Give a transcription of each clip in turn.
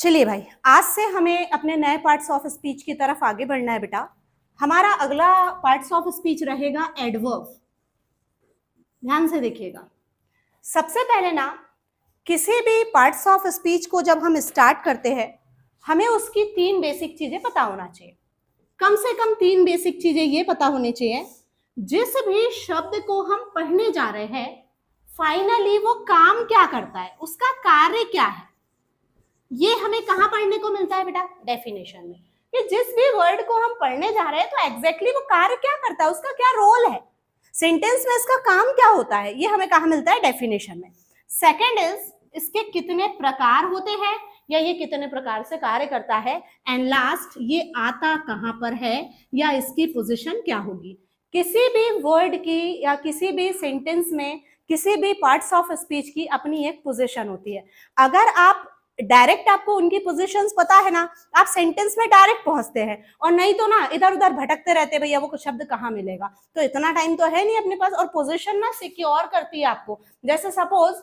चलिए भाई, आज से हमें अपने नए पार्ट्स ऑफ स्पीच की तरफ आगे बढ़ना है बेटा। हमारा अगला पार्ट्स ऑफ स्पीच रहेगा एडवर्ब। ध्यान से देखिएगा। सबसे पहले ना, किसी भी पार्ट्स ऑफ स्पीच को जब हम स्टार्ट करते हैं, हमें उसकी 3 बेसिक चीजें पता होना चाहिए। कम से कम 3 बेसिक चीजें ये पता होनी चाहिए, जिस भी शब्द को हम पढ़ने जा रहे हैं, फाइनली वो काम क्या करता है, उसका कार्य क्या है। ये हमें कहाँ पढ़ने को मिलता है बेटा? डेफिनेशन में। कि जिस भी वर्ड को हम पढ़ने जा रहे हैं तो एग्जैक्टली वो कार्य क्या करता है, उसका क्या रोल है, सेंटेंस में इसका काम क्या होता है, ये हमें कहाँ मिलता है? डेफिनेशन में। सेकंड इज इसके कितने प्रकार होते हैं या ये कितने प्रकार से कार्य करता है। एंड लास्ट, ये आता कहाँ पर है या इसकी पोजीशन क्या होगी। किसी भी वर्ड की या किसी भी सेंटेंस में, किसी भी पार्ट्स ऑफ स्पीच की अपनी एक पोजीशन होती है। अगर आप डायरेक्ट आपको उनकी पोजीशंस पता है ना, आप सेंटेंस में डायरेक्ट पहुंचते हैं, और नहीं तो ना इधर उधर भटकते रहते, भैया वो शब्द कहाँ मिलेगा। तो इतना टाइम तो है नहीं अपने पास, और पोजीशन ना सिक्योर करती है आपको। जैसे सपोज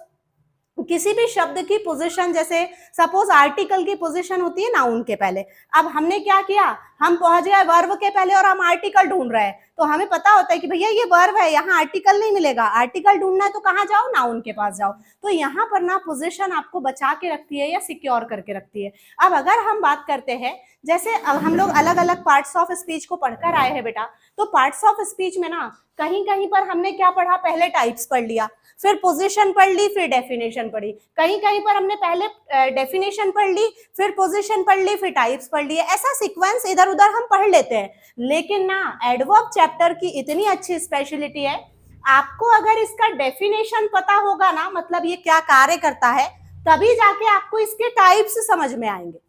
किसी भी शब्द की पोजीशन, जैसे सपोज आर्टिकल की पोजीशन होती है नाउन के पहले। अब हमने क्या किया, हम पहुंच गए वर्ब के पहले और हम आर्टिकल ढूंढ रहे हैं, तो हमें पता होता है कि भैया ये वर्ब है, यहाँ आर्टिकल नहीं मिलेगा, आर्टिकल ढूंढना है तो कहाँ जाओ? नाउन के पास जाओ। तो यहाँ पर ना पोजीशन आपको बचा के रखती है या सिक्योर करके रखती है। अब अगर हम बात करते हैं, जैसे अब हम लोग अलग अलग पार्ट्स ऑफ स्पीच को पढ़कर आए हैं बेटा, तो पार्ट्स ऑफ स्पीच में ना कहीं कहीं पर हमने क्या पढ़ा, पहले टाइप्स पढ़ लिया, फिर पोजीशन पढ़ ली, फिर डेफिनेशन पढ़ी। कहीं कहीं पर हमने पहले डेफिनेशन पढ़ ली, फिर पोजीशन पढ़ ली, फिर टाइप्स पढ़ लिए। ऐसा सीक्वेंस इधर उधर हम पढ़ लेते हैं। लेकिन ना एडवर्ब चैप्टर की इतनी अच्छी स्पेशलिटी है, आपको अगर इसका डेफिनेशन पता होगा ना, मतलब ये क्या कार्य करता है, तभी जाके आपको इसके टाइप्स समझ में आएंगे।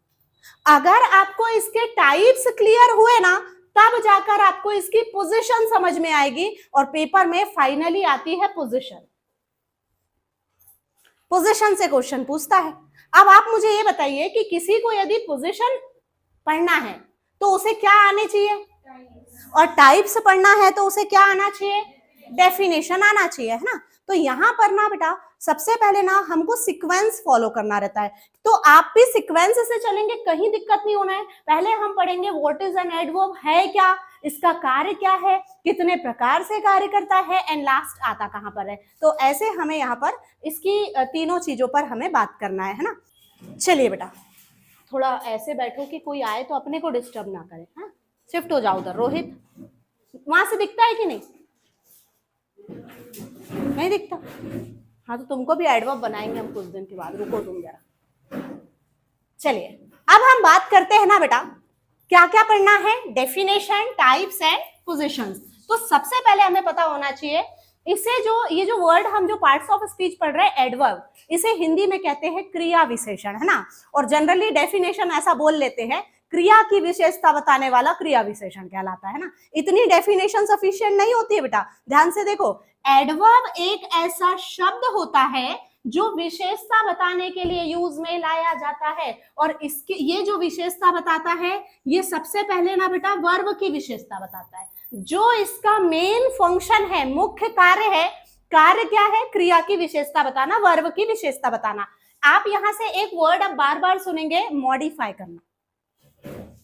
अगर आपको इसके टाइप्स क्लियर हुए ना, तब जाकर आपको इसकी पोजीशन समझ में आएगी, और पेपर में फाइनली आती है पोजीशन। पोजीशन से क्वेश्चन पूछता है। अब आप मुझे ये बताइए कि किसी को यदि पोजीशन पढ़ना है तो उसे क्या आने चाहिए, और टाइप्स पढ़ना है तो उसे क्या आना चाहिए? डेफिनेशन आना चाहिए, है ना। तो यहाँ पर ना बेटा, सबसे पहले ना हमको सीक्वेंस फॉलो करना रहता है। तो आप भी सीक्वेंस से चलेंगे, कहीं दिक्कत नहीं होना है। पहले हम पढ़ेंगे व्हाट इज एन एडवर्ब, है क्या, इसका कार्य क्या है, कितने प्रकार से कार्य करता है, एंड लास्ट आता कहाँ पर है। तो ऐसे हमें यहाँ पर इसकी तीनों चीजों पर हमें बात करना है ना। चलिए बेटा, थोड़ा ऐसे बैठो कि कोई आए तो अपने को डिस्टर्ब ना करे। हाँ, शिफ्ट हो जाओ उधर। रोहित, वहां से दिखता है कि नहीं? नहीं दिखता? हाँ, तो तुमको भी एडवर्ब बनाएंगे हम कुछ दिन के बाद, रुको तुम जरा। चलिए, अब हम बात करते हैं ना बेटा, क्या क्या पढ़ना है, डेफिनेशन, टाइप्स एंड पोजीशंस। तो सबसे पहले हमें पता होना चाहिए, इसे ये जो वर्ड हम जो पार्ट्स ऑफ स्पीच पढ़ रहे हैं एडवर्ब, इसे हिंदी में कहते हैं क्रिया विशेषण, है ना। और जनरली डेफिनेशन ऐसा बोल लेते हैं, क्रिया की विशेषता बताने वाला क्रिया विशेषण कहलाता है ना। इतनी डेफिनेशन सफिशिएंट नहीं होती है बेटा, ध्यान से देखो। एडवर्ब एक ऐसा शब्द होता है जो विशेषता बताने के लिए यूज में लाया जाता है, और इसके ये जो विशेषता बताता है, ये सबसे पहले ना बेटा वर्ब की विशेषता बताता है। जो इसका मेन फंक्शन है, मुख्य कार्य है, कार्य क्या है? क्रिया की विशेषता बताना, वर्ब की विशेषता बताना। आप यहां से एक वर्ड अब बार बार सुनेंगे, मॉडिफाई करना।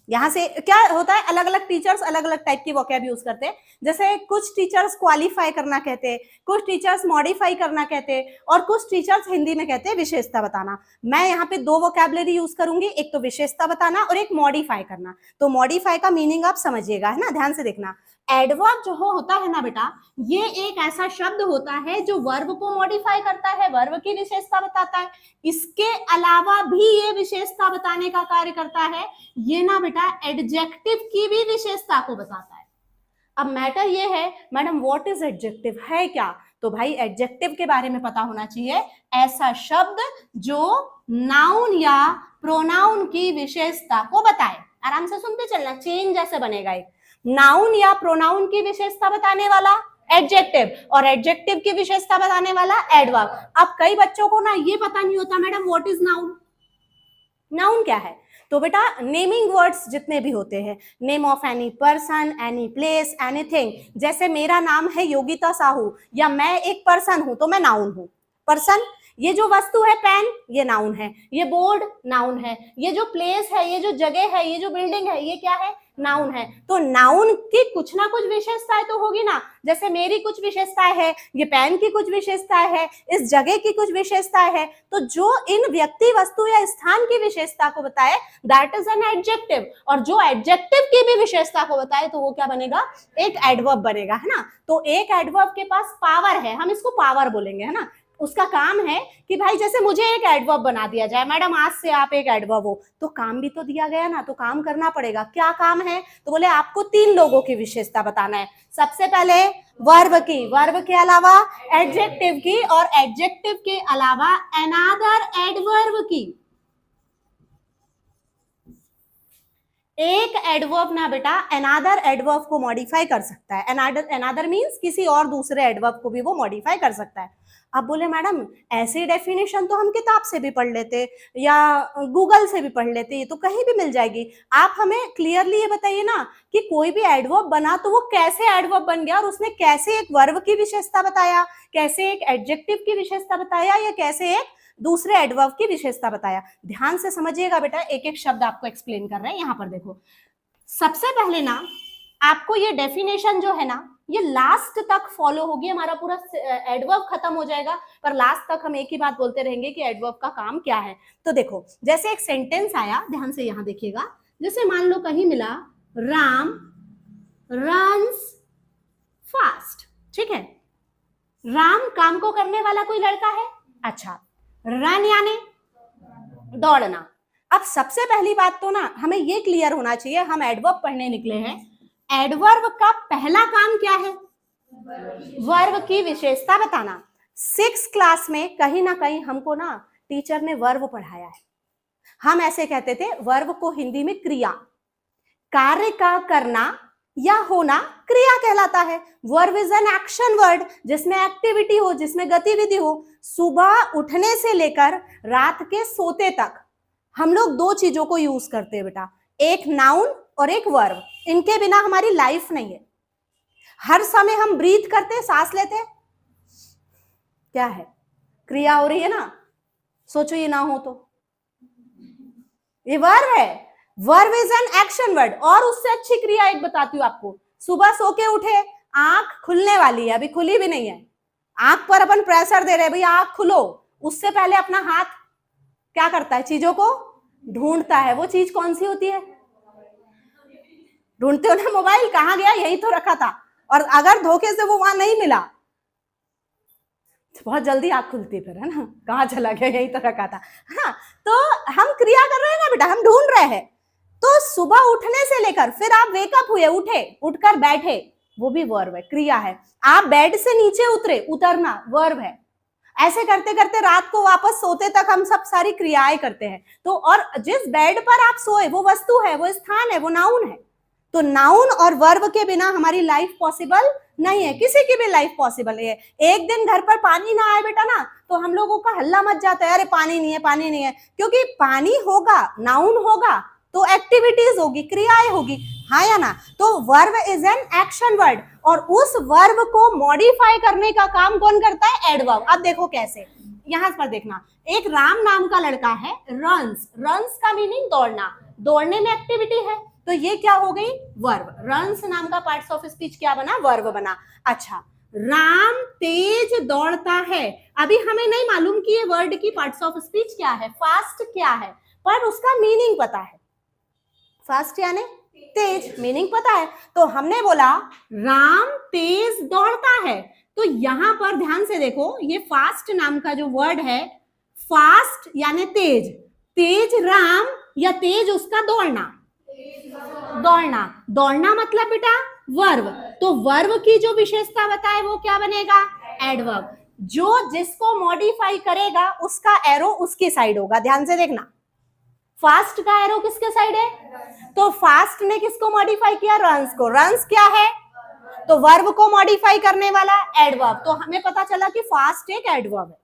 यहाँ से क्या होता है, अलग अलग टीचर्स अलग अलग टाइप की वोकैब यूज करते हैं। जैसे कुछ टीचर्स क्वालिफाई करना कहते हैं, कुछ टीचर्स मॉडिफाई करना कहते हैं, और कुछ टीचर्स हिंदी में कहते हैं विशेषता बताना। मैं यहाँ पे 2 वोकैबुलरी यूज करूंगी, एक तो विशेषता बताना और एक मॉडिफाई करना। तो मॉडिफाई का मीनिंग आप समझिएगा, है ना, ध्यान से देखना। एडवर्ब जो होता है ना बेटा, ये एक ऐसा शब्द होता है जो वर्ब को मॉडिफाई करता है, वर्ब की विशेषता बताता है। इसके अलावा भी ये विशेषता बताने का कार्य करता है। ये ना बेटा एडजेक्टिव की भी विशेषता को बताता है। अब मैटर ये है, मैडम व्हाट इज एडजेक्टिव, है क्या? तो भाई एडजेक्टिव के बारे में पता होना चाहिए, ऐसा शब्द जो नाउन या प्रोनाउन की विशेषता को बताए। आराम से सुनते चलना, चेन जैसे बनेगा। एक नाउन या प्रोनाउन की विशेषता बताने वाला एडजेक्टिव, और एडजेक्टिव की विशेषता बताने वाला एडवर्ब। अब कई बच्चों को ना ये पता नहीं होता, madam what is noun, noun क्या है? तो बेटा नेमिंग वर्ड्स जितने भी होते हैं, name of any person, any place, anything. जैसे मेरा नाम है योगिता साहू, या मैं एक पर्सन हूं तो मैं नाउन हूं। पर्सन ये जो वस्तु है पेन, ये नाउन है, ये बोर्ड नाउन है, ये जो प्लेस है, ये जो जगह है, ये जो बिल्डिंग है, ये क्या है, नाउन है। तो नाउन की कुछ ना कुछ विशेषताएं तो होगी ना, जैसे मेरी कुछ विशेषताएं है, ये पेन की कुछ विशेषताएं है, इस जगह की कुछ विशेषताएं है। तो जो इन व्यक्ति, वस्तु या स्थान की विशेषता को बताए दैट इज एन एडजेक्टिव, और जो एडजेक्टिव की भी विशेषता को बताए तो वो क्या बनेगा, एक एडवर्ब बनेगा, है ना। तो एक एडवर्ब के पास पावर है, हम इसको पावर बोलेंगे, है ना। उसका काम है कि भाई जैसे मुझे एक एडवर्ब बना दिया जाए, मैडम आज से आप एक एडवर्ब हो, तो काम भी तो दिया गया ना, तो काम करना पड़ेगा। क्या काम है, तो बोले आपको 3 लोगों की विशेषता बताना है। सबसे पहले वर्ब की, वर्ब के अलावा एडजेक्टिव की, और एडजेक्टिव के अलावा अनदर एडवर्ब की। एक एडवर्ब ना बेटा अनदर एडवर्ब को मॉडिफाई कर सकता है। अनदर मींस किसी और दूसरे एडवर्ब को भी वो मॉडिफाई कर सकता है। अब बोले मैडम ऐसी डेफिनेशन तो हम किताब से भी पढ़ लेते या गूगल से भी पढ़ लेते, ये तो कहीं भी मिल जाएगी। आप हमें क्लियरली ये बताइए ना कि कोई भी एडवर्ब बना तो वो कैसे एडवर्ब बन गया, और उसने कैसे एक वर्ब की विशेषता बताया, कैसे एक एडजेक्टिव की विशेषता बताया, या कैसे एक दूसरे एडवर्ब की विशेषता बताया। ध्यान से समझिएगा बेटा, एक एक शब्द आपको एक्सप्लेन कर रहे हैं। यहाँ पर देखो, सबसे पहले ना आपको ये डेफिनेशन जो है ना ये लास्ट तक फॉलो होगी, हमारा पूरा एडवर्ब खत्म हो जाएगा पर लास्ट तक हम एक ही बात बोलते रहेंगे कि एडवर्ब का काम क्या है। तो देखो जैसे एक सेंटेंस आया, ध्यान से यहाँ देखिएगा, जैसे मान लो कहीं मिला राम रन्स फास्ट, ठीक है। राम काम को करने वाला कोई लड़का है, अच्छा। रन यानी दौड़ना। अब सबसे पहली बात तो ना हमें ये क्लियर होना चाहिए, हम एडवर्ब पढ़ने निकले हैं, एडवर्ब का पहला काम क्या है, वर्ब की विशेषता बताना। 6th क्लास में कहीं ना कहीं हमको ना टीचर ने वर्ब पढ़ाया है। हम ऐसे कहते थे वर्ब को हिंदी में क्रिया, कार्य का करना या होना क्रिया कहलाता है। Verb is an action word, जिसमें एक्टिविटी हो, जिसमें गतिविधि हो। सुबह उठने से लेकर रात के सोते तक हम लोग 2 चीजों को यूज करते हैं बेटा, एक नाउन और एक वर्ब। इनके बिना हमारी लाइफ नहीं है। हर समय हम ब्रीथ करते, सांस लेते, क्या है, क्रिया हो रही है ना। सोचो ये ना हो तो, ये वर्ब है। Verb is an action word. और उससे अच्छी क्रिया एक बताती हूँ आपको, सुबह सो के उठे, आंख खुलने वाली है, अभी खुली भी नहीं है, आंख पर अपन प्रेशर दे रहे हैं, भाई आंख खुलो, उससे पहले अपना हाथ क्या करता है, चीजों को ढूंढता है। वो चीज कौन सी होती है, ढूंढते हो ना, मोबाइल कहाँ गया, यही तो रखा था, और अगर धोखे से वो वहां नहीं मिला तो बहुत जल्दी आंख खुलती फिर, है ना, कहाँ चला गया, यही तो रखा था। हाँ, तो हम क्रिया कर रहे हैं ना बेटा, हम ढूंढ रहे हैं। तो सुबह उठने से लेकर फिर आप वेकअप हुए, उठे, उठकर बैठे, वो भी वर्ब है, क्रिया है। आप बेड से नीचे उतरे, उतरना वर्ब है। ऐसे करते करते रात को वापस सोते तक हम सब सारी क्रियाएं करते हैं। तो और जिस बेड पर आप सोए वो वस्तु है, वो स्थान है, वो नाउन है। तो नाउन और वर्ब के बिना हमारी लाइफ पॉसिबल नहीं है, किसी की भी लाइफ पॉसिबल नहीं है। एक दिन घर पर पानी ना आए बेटा ना तो हम लोगों का हल्ला मच जाता है, अरे पानी नहीं है, पानी नहीं है, क्योंकि पानी होगा, नाउन होगा तो एक्टिविटीज होगी, क्रियाएं होगी, हाँ या ना। तो verb is an action word, और उस वर्ब को मॉडिफाई करने का काम कौन करता है, एडवर्ब। अब देखो कैसे, यहां पर देखना, एक राम नाम का लड़का है, रन्स, रन्स का मीनिंग दौड़ना, दौड़ने में एक्टिविटी है, तो ये क्या हो गई, वर्ब। रन्स नाम का पार्ट्स ऑफ स्पीच क्या बना, वर्ब बना। अच्छा, राम तेज दौड़ता है, अभी हमें नहीं मालूम कि ये वर्ड की पार्ट्स ऑफ स्पीच क्या है, फास्ट क्या है, पर उसका मीनिंग पता है। फास्ट यानी तेज, मीनिंग पता है, तो हमने बोला राम तेज दौड़ता है। तो यहां पर ध्यान से देखो, ये फास्ट नाम का जो वर्ड है, फास्ट यानी तेज, तेज राम या तेज उसका दौड़ना, दौड़ना, दौड़ना मतलब बेटा वर्ब। तो वर्ब की जो विशेषता बताए वो क्या बनेगा, एडवर्ब। जो जिसको मॉडिफाई करेगा उसका एरो उसकी साइड होगा। ध्यान से देखना, फास्ट का एरो किसके साइड है, तो फास्ट ने किसको मॉडिफाई किया, रन्स को। रन्स क्या है, तो वर्ब को मॉडिफाई करने वाला एडवर्ब। तो हमें पता चला कि फास्ट एक एडवर्ब है।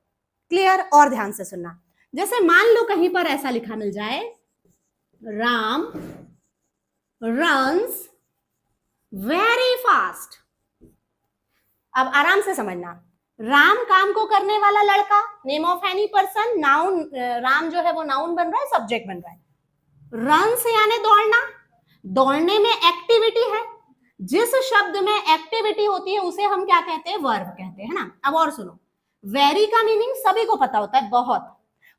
क्लियर। और ध्यान से सुनना, जैसे मान लो कहीं पर ऐसा लिखा मिल जाए, राम रन्स वेरी फास्ट। अब आराम से समझना, राम काम को करने वाला लड़का, name of any person, noun, Ram जो है वो नाउन बन रहा है, सब्जेक्ट बन रहा है। रन्स यानी दौड़ना, दौड़ने में एक्टिविटी है, जिस शब्द में एक्टिविटी होती है उसे हम क्या कहते हैं, वर्ब कहते हैं ना। अब और सुनो, वेरी का मीनिंग सभी को पता होता है, बहुत,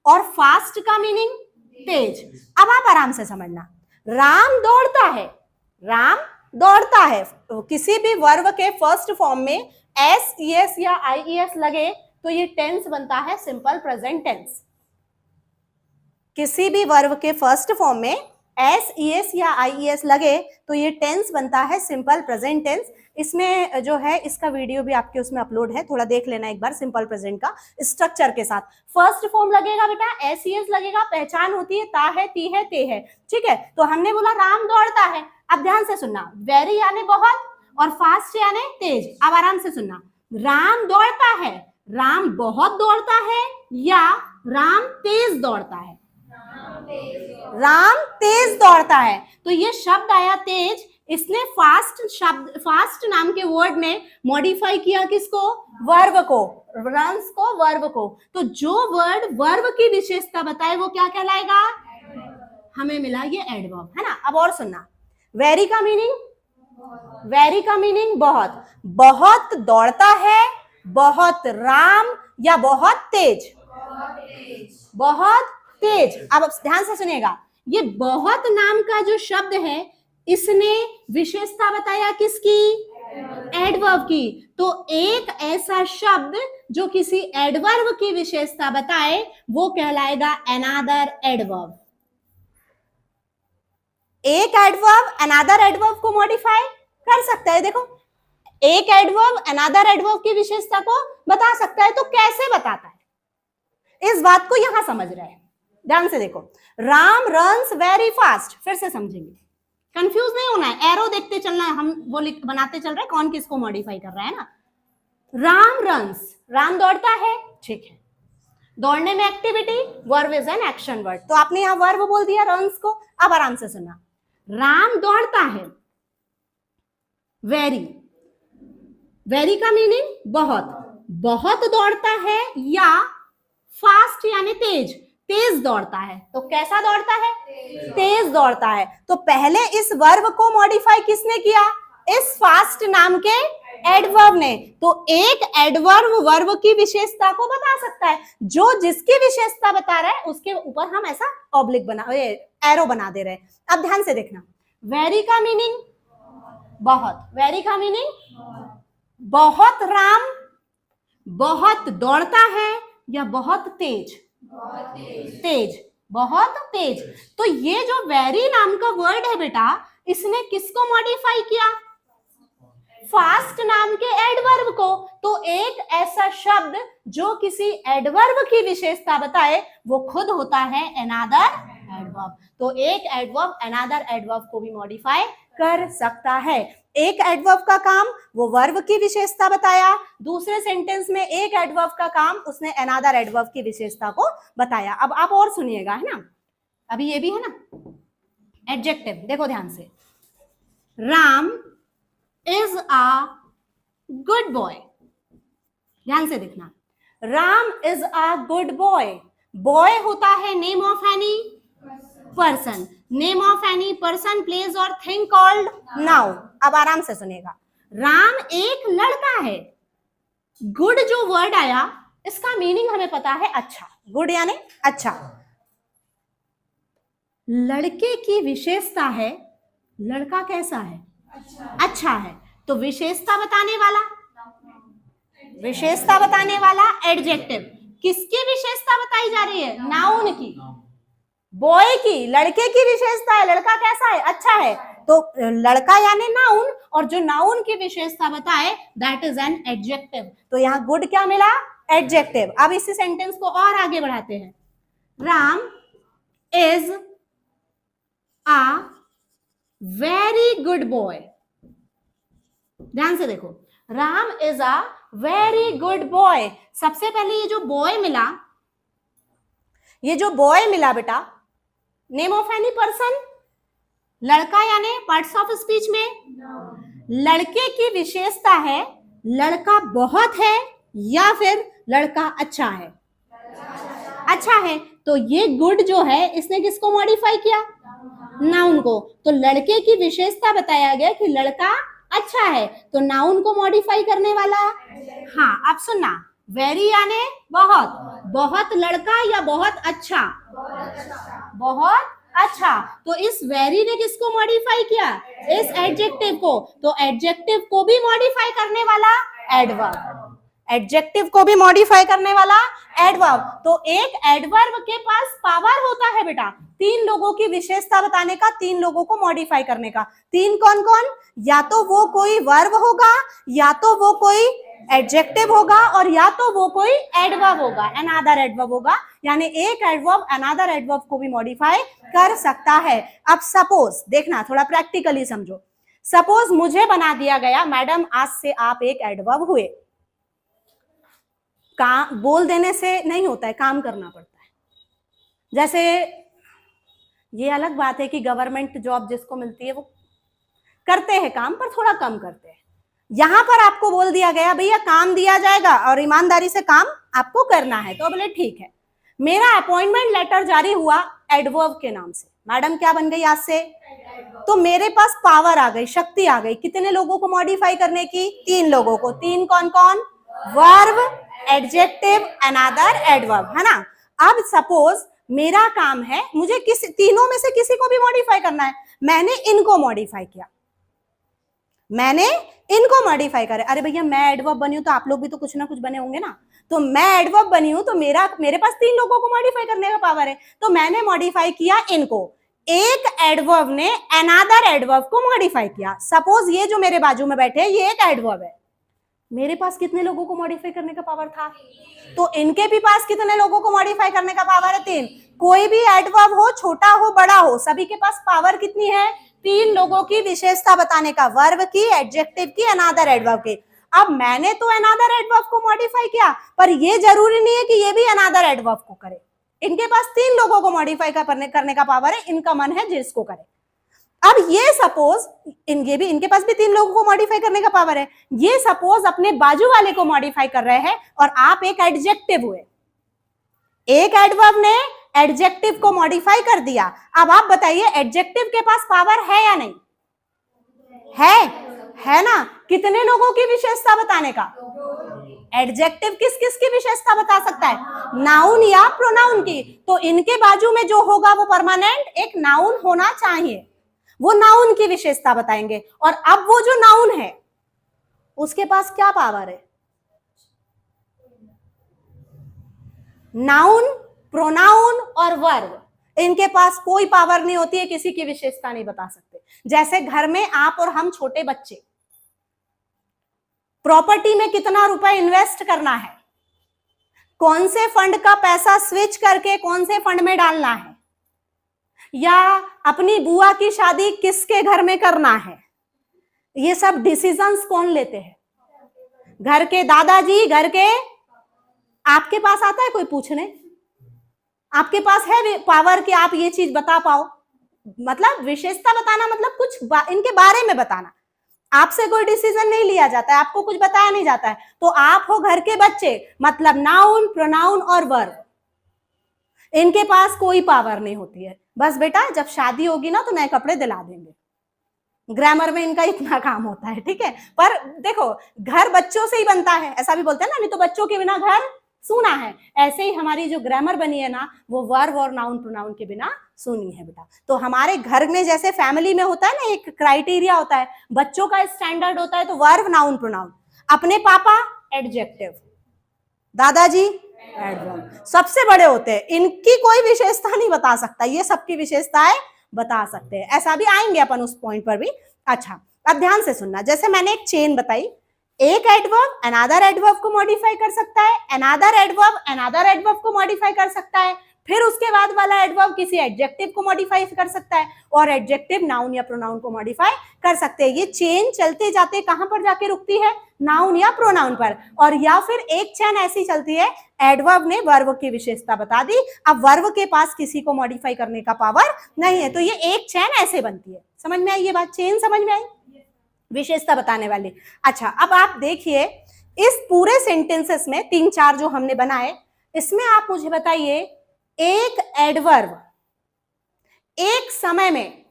और फास्ट का मीनिंग तेज। अब आप आराम से समझना, राम दौड़ता है, राम दौड़ता है, किसी भी वर्ब के फर्स्ट फॉर्म में एस ई एस या आई ई एस लगे तो ये टेंस बनता है सिंपल प्रेजेंट टेंस। किसी भी वर्ब के फर्स्ट फॉर्म में एस ई एस या आई ई एस लगे तो ये टेंस बनता है सिंपल प्रेजेंट टेंस। इसमें जो है इसका वीडियो भी आपके उसमें अपलोड है, थोड़ा देख लेना एक बार सिंपल प्रेजेंट का स्ट्रक्चर के साथ। फर्स्ट फॉर्म लगेगा बेटा, एस ई एस लगेगा, पहचान होती है ता है, ती है, ते है, ठीक है। तो हमने बोला राम दौड़ता है, अब ध्यान से सुनना, वेरी यानी बहुत और फास्ट यानी तेज। अब आराम से सुनना, राम दौड़ता है, राम बहुत दौड़ता है या राम तेज दौड़ता है? राम तेज दौड़ता है। तो ये शब्द आया तेज, इसने फास्ट शब्द, फास्ट नाम के वर्ड में मॉडिफाई किया किसको, वर्ब को, रन्स को, वर्ब को। तो जो वर्ड वर्ब की विशेषता बताए वो क्या कहलाएगा, हमें मिला ये एडवर्ब, है ना। अब और सुनना, वेरी का मीनिंग, वेरी का मीनिंग बहुत, बहुत दौड़ता है, बहुत राम या बहुत तेज, बहुत तेज। अब ध्यान से सुनिएगा, ये बहुत नाम का जो शब्द है इसने विशेषता बताया किसकी, एडवर्ब की। तो एक ऐसा शब्द जो किसी एडवर्ब की विशेषता बताए वो कहलाएगा अनदर एडवर्ब। एक एडवर्ब अनदर एडवर्ब को मॉडिफाई कर सकता है। देखो, एक एडवर्ब अनदर एडवर्ब की विशेषता को बता सकता है, तो कैसे बताता है, इस बात को यहां समझ रहे हैं। ध्यान से देखो, राम रन्स वेरी फास्ट, फिर से समझेंगे, कंफ्यूज नहीं होना है, एरो देखते चलना है, हम वो बनाते चल रहे हैं कौन किसको मॉडिफाई कर रहा है ना। राम रन्स, राम दौड़ता है, ठीक है, दौड़ने में activity, verb is an action word, तो आपने यहां वर्ब बोल दिया रन्स को। अब आराम से सुना, राम दौड़ता है, वेरी, वेरी का मीनिंग बहुत, बहुत दौड़ता है या फास्ट यानी तेज, तेज दौड़ता है। तो कैसा दौड़ता है, तेज दौड़ता है। तो पहले इस वर्ब को मॉडिफाई किसने किया, इस फास्ट नाम के एडवर्ब ने। तो एक एडवर्ब वर्ब की विशेषता को बता सकता है, जो जिसकी विशेषता बता रहा है उसके ऊपर हम ऐसा ऑब्लिक बना, एरो बना दे रहे हैं। अब ध्यान से देखना, वेरी का मीनिंग बहुत, वेरी का मीनिंग बहुत राम बहुत दौड़ता है या बहुत तेज, तेज, बहुत तेज। तो ये जो वेरी नाम का वर्ड है बेटा, इसने किसको मॉडिफाई किया, फास्ट नाम के एडवर्ब को। तो एक ऐसा शब्द जो किसी एडवर्ब की विशेषता बताए वो खुद होता है अनदर एडवर्ब। तो एक एडवर्ब अनदर एडवर्ब को भी मॉडिफाई कर सकता है। एक एडवर्ब का काम वो वर्ब की विशेषता बताया, दूसरे सेंटेंस में एक एडवर्ब का काम उसने अनदर एडवर्ब की विशेषता को बताया। अब आप और सुनिएगा, है ना, अभी ये भी है ना एडजेक्टिव, देखो ध्यान से, Ram is a good boy, ध्यान से देखना, Ram is a good boy, boy होता है name of any person, name of any person, place और थिंग कॉल्ड नाउन। अब आराम से सुनिएगा, राम एक लड़का है, गुड जो वर्ड आया इसका मीनिंग हमें पता है अच्छा, गुड यानी अच्छा। लड़के की विशेषता है, लड़का कैसा है, अच्छा है। तो विशेषता बताने वाला, विशेषता बताने वाला एडजेक्टिव, किसकी विशेषता बताई जा रही है, नाउन की, बॉय की, लड़के की विशेषता है, लड़का कैसा है, अच्छा है। तो लड़का यानी नाउन, और जो नाउन की विशेषता बताए दैट इज एन एडजेक्टिव। तो यहाँ गुड क्या मिला, एडजेक्टिव। अब इसी सेंटेंस को और आगे बढ़ाते हैं, Ram is a very good boy, ध्यान से देखो, Ram is a very good boy. सबसे पहले ये जो बॉय मिला, ये जो बॉय मिला बेटा, नेम ऑफ एनी पर्सन, लड़का यानी पार्ट्स ऑफ स्पीच में लड़के की विशेषता है, लड़का बहुत है या फिर लड़का अच्छा है? अच्छा है, तो ये गुड जो है इसने किसको मॉडिफाई किया? नाउन को। तो लड़के की विशेषता बताया गया कि लड़का अच्छा है, तो नाउन को मॉडिफाई करने वाला। हाँ, अब सुनना, वेरी यानी बहुत, बहुत लड़का या बहुत अच्छा? बहुत अच्छा। तो इस वेरी ने किसको मॉडिफाई किया? इस एडजेक्टिव को। तो एडजेक्टिव को भी मॉडिफाई करने वाला एडवर्ब, एडजेक्टिव को भी मॉडिफाई करने वाला एडवर्ब। तो एक एडवर्ब के पास पावर होता है बेटा, तीन लोगों की विशेषता बताने का, तीन लोगों को मॉडिफाई करने का। तीन कौन कौन? या तो वो कोई वर्ब होगा, या तो वो कोई एडजेक्टिव होगा, और या तो वो कोई एडवर्ब होगा, अनदर एडवर्ब होगा। यानी एक एडवर्ब अनदर एडवर्ब को भी मॉडिफाई कर सकता है। अब सपोज देखना, थोड़ा प्रैक्टिकली समझो। सपोज मुझे बना दिया गया, मैडम आज से आप एक एडवर्ब हुए। काम बोल देने से नहीं होता है, काम करना पड़ता है। जैसे ये अलग बात है कि गवर्नमेंट जॉब जिसको मिलती है वो करते हैं काम, पर थोड़ा कम करते हैं। यहां पर आपको बोल दिया गया भैया काम दिया जाएगा और ईमानदारी से काम आपको करना है, तो बोले ठीक है। मेरा अपॉइंटमेंट लेटर जारी हुआ एडवर्ब के नाम से, मैडम क्या बन गई आज से? तो मेरे पास पावर आ गई, शक्ति आ गई, कितने लोगों को मॉडिफाई करने की? तीन लोगों को। तीन कौन कौन? वर्ब, एडजेक्टिव, अनदर एडवर्ब, है ना। अब सपोज मेरा काम है, मुझे किसी तीनों में से किसी को भी मॉडिफाई करना है। मैंने इनको मॉडिफाई किया, मैंने इनको मॉडिफाई करे। अरे भैया मैं एडवर्ब बनी हूं तो आप लोग भी तो कुछ ना कुछ बने होंगे ना। तो मैं एडवर्ब बनी हूं तो मेरे पास तीन लोगों को मॉडिफाई करने का पावर है, तो मैंने मॉडिफाई किया इनको। एक एडवर्ब ने अनदर एडवर्ब को मॉडिफाई किया। सपोज ये जो मेरे बाजू में बैठे ये एक एडवर्ब है, मेरे पास कितने लोगों को मॉडिफाई करने का पावर था? तो इनके भी पास कितने लोगों को मॉडिफाई करने का पावर है? तीन। कोई भी एडवर्ब हो, छोटा हो बड़ा हो, सभी के पास पावर कितनी है? तीन लोगों की विशेषता बताने का, वर्ब की, एडजेक्टिव की, अनदर एडवर्ब की। अब मैंने तो अनदर एडवर्ब को मॉडिफाई किया, पर ये जरूरी नहीं है कि ये भी अनदर एडवर्ब को करे। इनके पास तीन लोगों को मॉडिफाई करने का पावर है, इनका मन है जिसको करे। अब ये सपोज इनके पास भी तीन लोगों को मॉडिफाई करने का पावर है। ये सपोज अपने बाजू वाले को मॉडिफाई कर रहे हैं और आप एक एडजेक्टिव हुए, एक एडवर्ब ने एडजेक्टिव को मॉडिफाई कर दिया। अब आप बताइए एडजेक्टिव के पास पावर है या नहीं? है ना। कितने लोगों की विशेषता बताने का? एडजेक्टिव किस किस की विशेषता बता सकता है? नाउन या प्रोनाउन की। तो इनके बाजू में जो होगा वो परमानेंट एक नाउन होना चाहिए, वो नाउन की विशेषता बताएंगे। और अब वो जो नाउन है उसके पास क्या पावर है? नाउन, प्रोनाउन और वर्ब, इनके पास कोई पावर नहीं होती है, किसी की विशेषता नहीं बता सकते। जैसे घर में आप और हम छोटे बच्चे, प्रॉपर्टी में कितना रुपए इन्वेस्ट करना है, कौन से फंड का पैसा स्विच करके कौन से फंड में डालना है, या अपनी बुआ की शादी किसके घर में करना है, ये सब डिसीजंस कौन लेते हैं? घर के दादाजी, घर के। आपके पास आता है कोई पूछने? आपके पास है पावर कि आप ये चीज बता पाओ? मतलब विशेषता बताना मतलब कुछ इनके बारे में बताना। आपसे कोई डिसीजन नहीं लिया जाता है, आपको कुछ बताया नहीं जाता है। तो आप हो घर के बच्चे, मतलब नाउन, प्रोनाउन और वर्ब, इनके पास कोई पावर नहीं होती है। बस बेटा जब शादी होगी ना तो नए कपड़े दिला देंगे, ग्रामर में इनका इतना काम होता है, ठीक है। पर देखो घर बच्चों से ही बनता है, ऐसा भी बोलते हैं ना, नहीं तो बच्चों के बिना घर सूना है। ऐसे ही हमारी जो ग्रामर बनी है ना वो वर्ब और नाउन प्रोनाउन के बिना सुनी है बेटा। तो हमारे घर में जैसे फैमिली में होता है ना एक क्राइटेरिया होता है, बच्चों का स्टैंडर्ड होता है, तो वर्ब, नाउन, प्रोनाउन। अपने पापा एडजेक्टिव, दादाजी एडवर्ब, सबसे बड़े होते हैं, इनकी कोई विशेषता नहीं बता सकता, ये सबकी विशेषताएं बता सकते हैं। ऐसा भी आएंगे अपन उस पॉइंट पर भी। अच्छा अब ध्यान से सुनना, जैसे मैंने एक चेन बताई, एक एडवर्ब अनदर एडवर्ब को मॉडिफाई कर सकता है, अनदर एडवर्ब अनदर एडवर्ब को मॉडिफाई कर सकता है, फिर उसके बाद वाला एडवर्ब किसी एडजेक्टिव को मॉडिफाई कर सकता है, और एडजेक्टिव नाउन या प्रोनाउन को मॉडिफाई कर सकते हैं। ये चेन चलते जाते कहां पर जाके रुकती है? नाउन या प्रोनाउन पर। और या फिर एक चेन ऐसी चलती है, एडवर्ब ने वर्ब की विशेषता बता दी, अब वर्ब के पास किसी को मॉडिफाई करने का पावर नहीं है, तो ये एक चेन ऐसे बनती है। समझ में आई ये बात? चेन समझ में आई, विशेषता बताने वाली। अच्छा अब आप देखिए इस पूरे सेंटेंसेस में 3-4 जो हमने बनाए, इसमें आप मुझे बताइए एक एडवर्ब एक समय में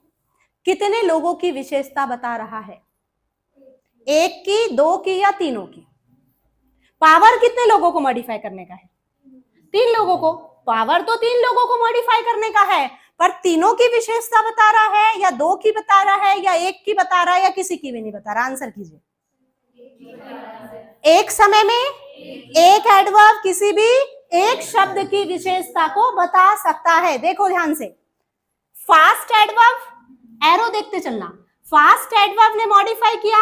कितने लोगों की विशेषता बता रहा है? एक की, दो की या तीनों की? पावर कितने लोगों को मॉडिफाई करने का है? 3 लोगों को। पावर तो 3 लोगों को मॉडिफाई करने का है, पर तीनों की विशेषता बता रहा है या 2 की बता रहा है या 1 की बता रहा है या किसी की भी नहीं बता रहा? आंसर कीजिए। एक समय में एक एडवर्ब किसी भी एक शब्द की विशेषता को बता सकता है। देखो ध्यान से, फास्ट एडवर्ब, एरो देखते चलना, फास्ट एडवर्ब ने मॉडिफाई किया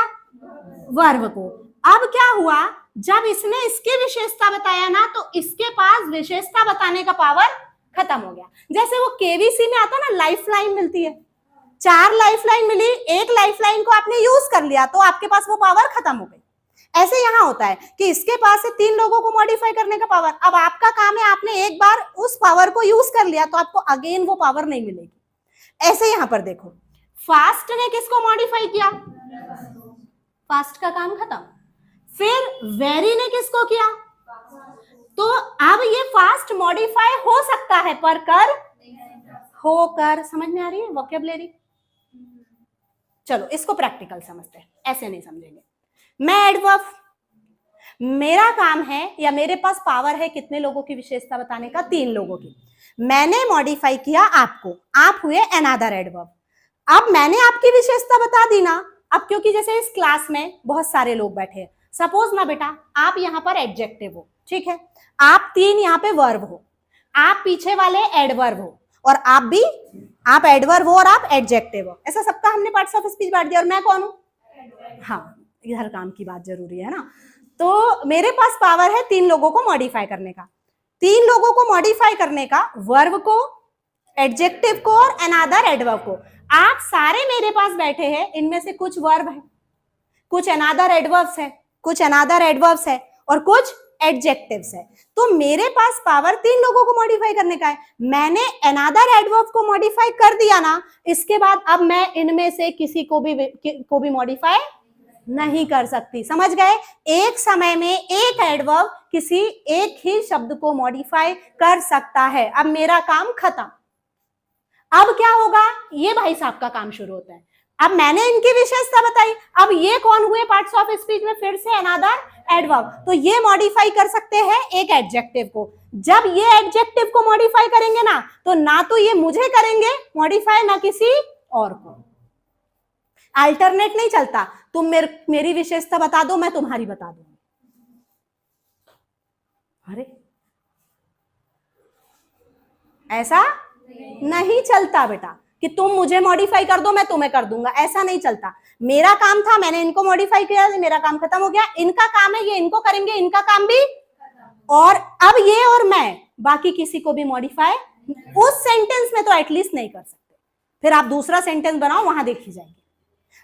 वर्ब को। अब क्या हुआ, जब इसने इसकी विशेषता बताया ना, तो इसके पास विशेषता बताने का पावर खत्म हो गया। जैसे वो केवीसी में आता ना, लाइफ लाइन मिलती है, 4 लाइफ लाइन मिली, एक लाइफ लाइन को आपने यूज कर लिया तो आपके पास वो पावर खत्म हो गई। ऐसे यहां होता है कि इसके पास से 3 लोगों को मॉडिफाई करने का पावर, अब आपका काम है, आपने एक बार उस पावर को यूज कर लिया तो आपको अगेन वो पावर नहीं मिलेगी। ऐसे यहां पर देखो, फास्ट ने किसको मॉडिफाई किया? फास्ट का काम खत्म। फिर वेरी ने किसको किया? तो अब ये फास्ट मॉडिफाई हो सकता है पर कर होकर। समझ में आ रही है वोकैबुलरी? चलो इसको प्रैक्टिकल समझते हैं, ऐसे नहीं समझेंगे। मैं एडवर्ब, मेरा काम है या मेरे पास पावर है कितने लोगों की विशेषता बताने का? 3 लोगों की। मैंने मॉडिफाई किया आपको, आप हुए अनदर एडवर्ब। अब मैंने आपकी विशेषता बता दी ना, अब क्योंकि जैसे इस क्लास में बहुत सारे लोग बैठे हैं, सपोज ना बेटा आप यहाँ पर एडजेक्टिव हो, ठीक है, आप 3 यहाँ पे वर्ब हो, आप पीछे वाले एडवर्ब हो, और आप भी, आप एडवर्ब हो और आप एडजेक्टिव हो। ऐसा सबका हमने पार्ट्स ऑफ स्पीच बांट दिया, और मैं कौन हूं? हाँ, इधर काम की बात जरूरी है ना। तो मेरे पास पावर है 3 लोगों को मॉडिफाई करने का, 3 लोगों को मॉडिफाई करने का, वर्ब को, एडजेक्टिव को और अनदर एडवर्ब को। आप सारे मेरे पास बैठे हैं, इनमें से कुछ वर्ब है, कुछ अनदर एडवर्ब्स है, कुछ अनदर एडवर्ब्स है और कुछ एडजेक्टिव्स है। तो मेरे पास पावर 3 लोगों को मॉडिफाई करने का है। मैंने अनदर एडवर्ब को मॉडिफाई कर दिया ना, इसके बाद अब मैं इनमें से किसी को भी मॉडिफाई नहीं कर सकती। समझ गए? एक समय में एक एडवर्ब किसी एक ही शब्द को मॉडिफाई कर सकता है। अब मेरा काम खत्म। अब क्या होगा, ये भाई साहब का काम शुरू होता है। अब मैंने इनकी विशेषता बताई, अब ये कौन हुए पार्ट्स ऑफ स्पीच में? फिर से अनदर एडवर्ब। तो ये मॉडिफाई कर सकते हैं एक एडजेक्टिव को। जब ये एडजेक्टिव को मॉडिफाई करेंगे ना तो ये मुझे करेंगे मॉडिफाई, ना किसी और को। अल्टरनेट नहीं चलता, तुम मेरी विशेषता बता दो, मैं तुम्हारी बता दूंगी। अरे ऐसा नहीं चलता बेटा कि तुम मुझे मॉडिफाई कर दो मैं तुम्हें कर दूंगा, ऐसा नहीं चलता। मेरा काम था, मैंने इनको मॉडिफाई किया, मेरा काम खत्म हो गया। इनका काम है, ये इनको करेंगे, इनका काम भी, और अब ये और मैं बाकी किसी को भी मॉडिफाई उस सेंटेंस में तो एटलीस्ट नहीं कर सकते। फिर आप दूसरा सेंटेंस बनाओ, वहां देखी जाएगी।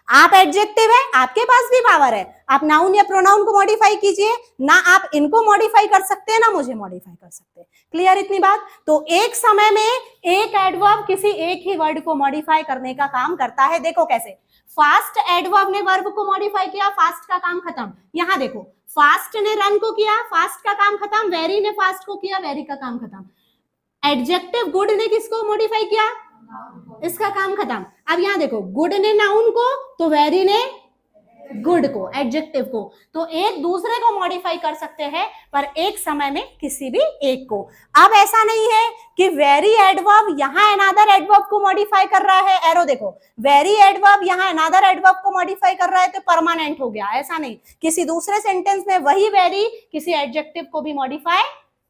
आप एडजेक्टिव है, आपके पास भी पावर है, आप नाउन या प्रोनाउन को मॉडिफाई कीजिए ना, आप इनको मॉडिफाई कर सकते हैं ना मुझे मॉडिफाई कर सकते हैं। क्लियर इतनी बात? तो एक समय में एक एडवर्ब किसी एक ही वर्ड को मॉडिफाई करने का काम करता है। देखो कैसे, फास्ट एडवर्ब ने वर्ब को मॉडिफाई किया, फास्ट का काम खत्म। यहां देखो, फास्ट ने रन को किया, फास्ट का काम खत्म। वेरी ने फास्ट को किया, वेरी का काम खत्म। एडजेक्टिव गुड ने किसको मॉडिफाई किया? इसका काम खत्म। अब यहां देखो, गुड ने नाउन को, तो वेरी ने गुड को, एडजेक्टिव को। तो एक दूसरे को मॉडिफाई कर सकते हैं, पर एक समय में किसी भी एक को। अब ऐसा नहीं है कि वेरी एडवर्ब यहां अनदर एडवर्ब को मॉडिफाई कर रहा है। एरो देखो, वेरी एडवर्ब यहां अनदर एडवर्ब को मॉडिफाई कर रहा है तो परमानेंट हो गया, ऐसा नहीं। किसी दूसरे सेंटेंस में वही वेरी किसी एडजेक्टिव को भी मॉडिफाई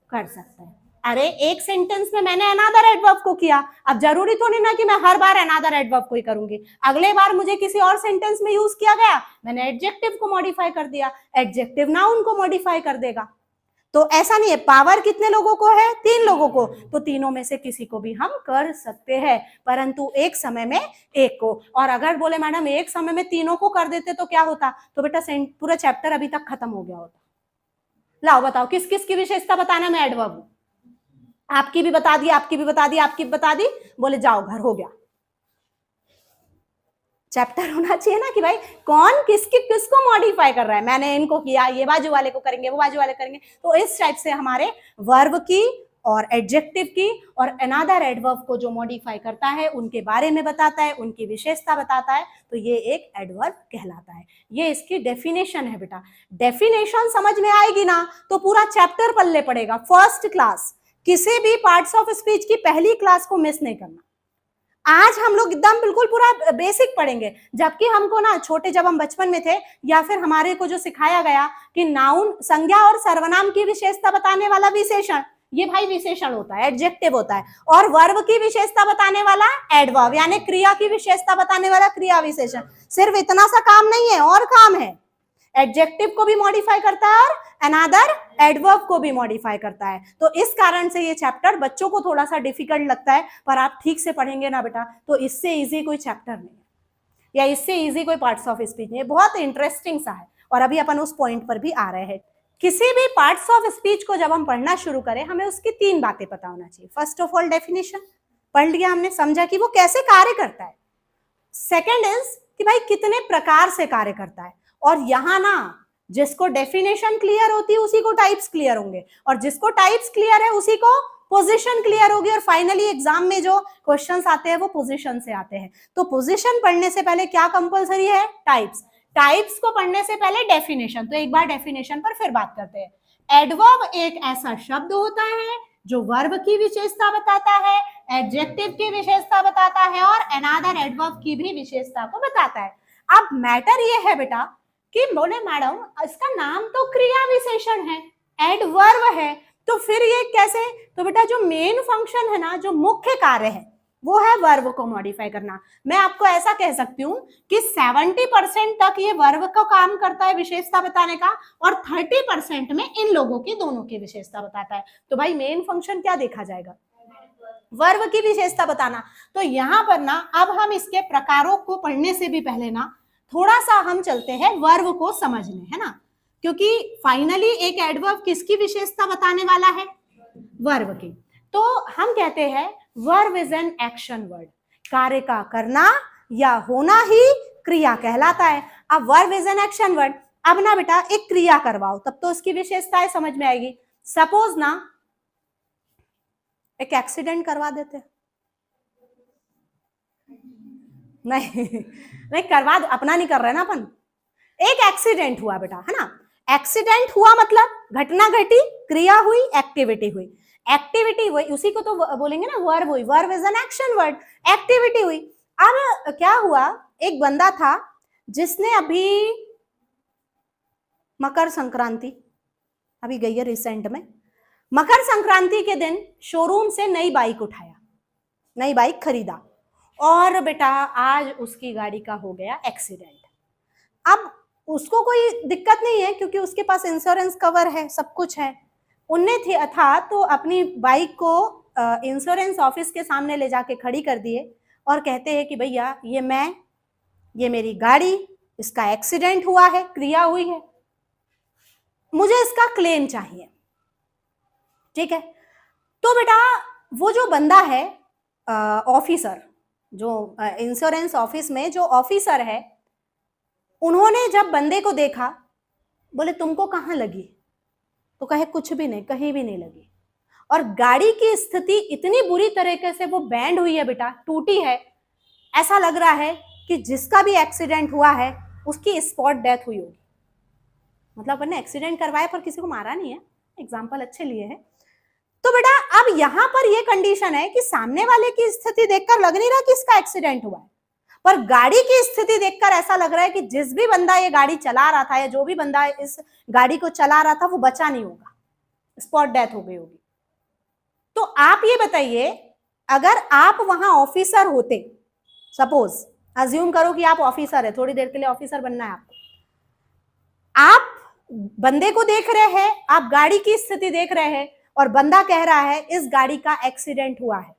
कर सकता है। अरे एक सेंटेंस में मैंने अनदर एडवर्ब को किया, अब जरूरी तो नहीं ना कि मैं हर बार अनदर एडवर्ब को ही करूंगी। अगले बार मुझे किसी और सेंटेंस में यूज किया गया, मैंने एडजेक्टिव को मॉडिफाई कर दिया, एडजेक्टिव नाउन को मॉडिफाई कर देगा। तो ऐसा नहीं है। पावर कितने लोगों को है? 3 लोगों को। तो तीनों में से किसी को भी हम कर सकते हैं, परंतु एक समय में एक को। और अगर बोले मैडम एक समय में तीनों को कर देते तो क्या होता? तो बेटा पूरा चैप्टर अभी तक खत्म हो गया होता। लाओ बताओ, किस किस की विशेषता बताना मैं एडवर्ब हूं? आपकी भी बता दी, आपकी भी बता दी, आपकी भी बता दी, बोले जाओ घर हो गया। चैप्टर होना चाहिए ना कि भाई कौन किसको मॉडिफाई कर रहा है, मैंने इनको किया, ये बाजू वाले को करेंगे, वो बाजू वाले करेंगे। तो इस टाइप से हमारे वर्ब की और एडजेक्टिव की और अनदर एडवर्ब को जो मॉडिफाई करता है उनके बारे में बताता है, उनकी विशेषता बताता है, तो ये एक एडवर्ब कहलाता है। ये इसकी डेफिनेशन है बेटा। डेफिनेशन समझ में आएगी ना तो पूरा चैप्टर पल्ले पड़ेगा। फर्स्ट क्लास, किसी भी पार्ट्स ऑफ स्पीच की पहली क्लास को मिस नहीं करना। आज हम लोग एकदम बिल्कुल पूरा बेसिक पढ़ेंगे, जबकि हमको ना छोटे जब हम बचपन में थे या फिर हमारे को जो सिखाया गया कि नाउन संज्ञा और सर्वनाम की विशेषता बताने वाला विशेषण, ये भाई विशेषण होता है, एडजेक्टिव होता है, और वर्ब की विशेषता बताने वाला एडवर्ब, यानी क्रिया की विशेषता बताने वाला क्रिया विशेषण। सिर्फ इतना सा काम नहीं है, और काम है। एडजेक्टिव को भी मॉडिफाई करता है और अनदर एडवर्ब को भी मॉडिफाई करता है। तो इस कारण से ये चैप्टर बच्चों को थोड़ा सा डिफिकल्ट लगता है, पर आप ठीक से पढ़ेंगे ना बेटा तो इससे इजी कोई चैप्टर नहीं है, या इससे इजी कोई पार्ट्स ऑफ स्पीच नहीं है। बहुत इंटरेस्टिंग सा है, और अभी अपन उस पॉइंट पर भी आ रहे हैं। किसी भी पार्ट्स ऑफ स्पीच को जब हम पढ़ना शुरू करें, हमें उसकी 3 बातें पता होना चाहिए। फर्स्ट ऑफ ऑल डेफिनेशन पढ़ लिया हमने, समझा कि वो कैसे कार्य करता है। सेकेंड इज कि भाई कितने प्रकार से कार्य करता है, और यहां ना जिसको डेफिनेशन क्लियर होती है उसी को टाइप्स क्लियर होंगे, और जिसको टाइप्स क्लियर है उसी को पोजीशन क्लियर होगी, और फाइनली एग्जाम में जो क्वेश्चंस आते हैं वो पोजीशन से आते हैं। तो पोजीशन पढ़ने से पहले क्या कंपलसरी है? टाइप्स। टाइप्स को पढ़ने से पहले डेफिनेशन। तो एक बार डेफिनेशन पर फिर बात करते हैं। एडवर्ब एक ऐसा शब्द होता है जो वर्ब की विशेषता बताता है, एडजेक्टिव की विशेषता बताता है, और अनदर एडवर्ब की भी विशेषता को बताता है। अब मैटर ये है बेटा कि बोले मैडम इसका नाम तो क्रिया विशेषण है, एडवर्ब है, तो फिर ये कैसे? तो बेटा जो मेन फंक्शन है ना, जो मुख्य कार्य है, वो है वर्ब को मॉडिफाई करना। मैं आपको ऐसा कह सकती हूँ कि 70% तक ये वर्ब का काम करता है विशेषता बताने का, और 30% में इन लोगों की दोनों की विशेषता बताता है। तो भाई मेन फंक्शन क्या देखा जाएगा? वर्ब की विशेषता बताना। तो यहाँ पर ना अब हम इसके प्रकारों को पढ़ने से भी पहले ना थोड़ा सा हम चलते हैं वर्ब को समझने, है ना, क्योंकि फाइनली एक एडवर्ब किसकी विशेषता बताने वाला है? वर्ब की। तो हम कहते हैं verb is an action word, कार्य का करना या होना ही क्रिया कहलाता है। अब verb is an action word, अब ना बेटा एक क्रिया करवाओ तब तो उसकी विशेषताएं समझ में आएगी। सपोज ना एक एक्सीडेंट करवा देते, नहीं नहीं करवा दो, अपना नहीं कर रहे ना अपन। एक एक्सीडेंट हुआ बेटा, है ना, एक्सीडेंट हुआ मतलब घटना घटी, क्रिया हुई, एक्टिविटी हुई। एक्टिविटी हुई उसी को तो बोलेंगे ना वर्ब हुई। Verb is an action word, activity हुई। अब क्या हुआ, एक बंदा था जिसने अभी मकर संक्रांति अभी गई है रिसेंट में, मकर संक्रांति के दिन शोरूम से नई बाइक उठाया, नई बाइक खरीदा, और बेटा आज उसकी गाड़ी का हो गया एक्सीडेंट। अब उसको कोई दिक्कत नहीं है क्योंकि उसके पास इंश्योरेंस कवर है, सब कुछ है। उनने था तो अपनी बाइक को इंश्योरेंस ऑफिस के सामने ले जाके खड़ी कर दिए और कहते हैं कि भैया ये मेरी गाड़ी, इसका एक्सीडेंट हुआ है, क्रिया हुई है, मुझे इसका क्लेम चाहिए। ठीक है, तो बेटा वो जो बंदा है ऑफिसर, जो इंश्योरेंस ऑफिस में जो ऑफिसर है, उन्होंने जब बंदे को देखा, बोले तुमको कहाँ लगी? तो कहे कुछ भी नहीं, कहीं भी नहीं लगी। और गाड़ी की स्थिति इतनी बुरी तरीके से वो बैंड हुई है बेटा, टूटी है, ऐसा लग रहा है कि जिसका भी एक्सीडेंट हुआ है उसकी स्पॉट डेथ हुई होगी। मतलब अपने एक्सीडेंट करवाए पर किसी को मारा नहीं है, एग्जाम्पल अच्छे लिए हैं। तो बेटा अब यहां पर ये कंडीशन है कि सामने वाले की स्थिति देखकर लग नहीं रहा कि इसका एक्सीडेंट हुआ है, पर गाड़ी की स्थिति देखकर ऐसा लग रहा है कि जिस भी बंदा ये गाड़ी चला रहा था या जो भी बंदा इस गाड़ी को चला रहा था वो बचा नहीं होगा, स्पॉट डेथ हो गई होगी। तो आप ये बताइए, अगर आप वहां ऑफिसर होते, सपोज अज्यूम करो कि आप ऑफिसर है, थोड़ी देर के लिए ऑफिसर बनना है आपको, आप बंदे को देख रहे हैं, आप गाड़ी की स्थिति देख रहे हैं, और बंदा कह रहा है इस गाड़ी का एक्सीडेंट हुआ है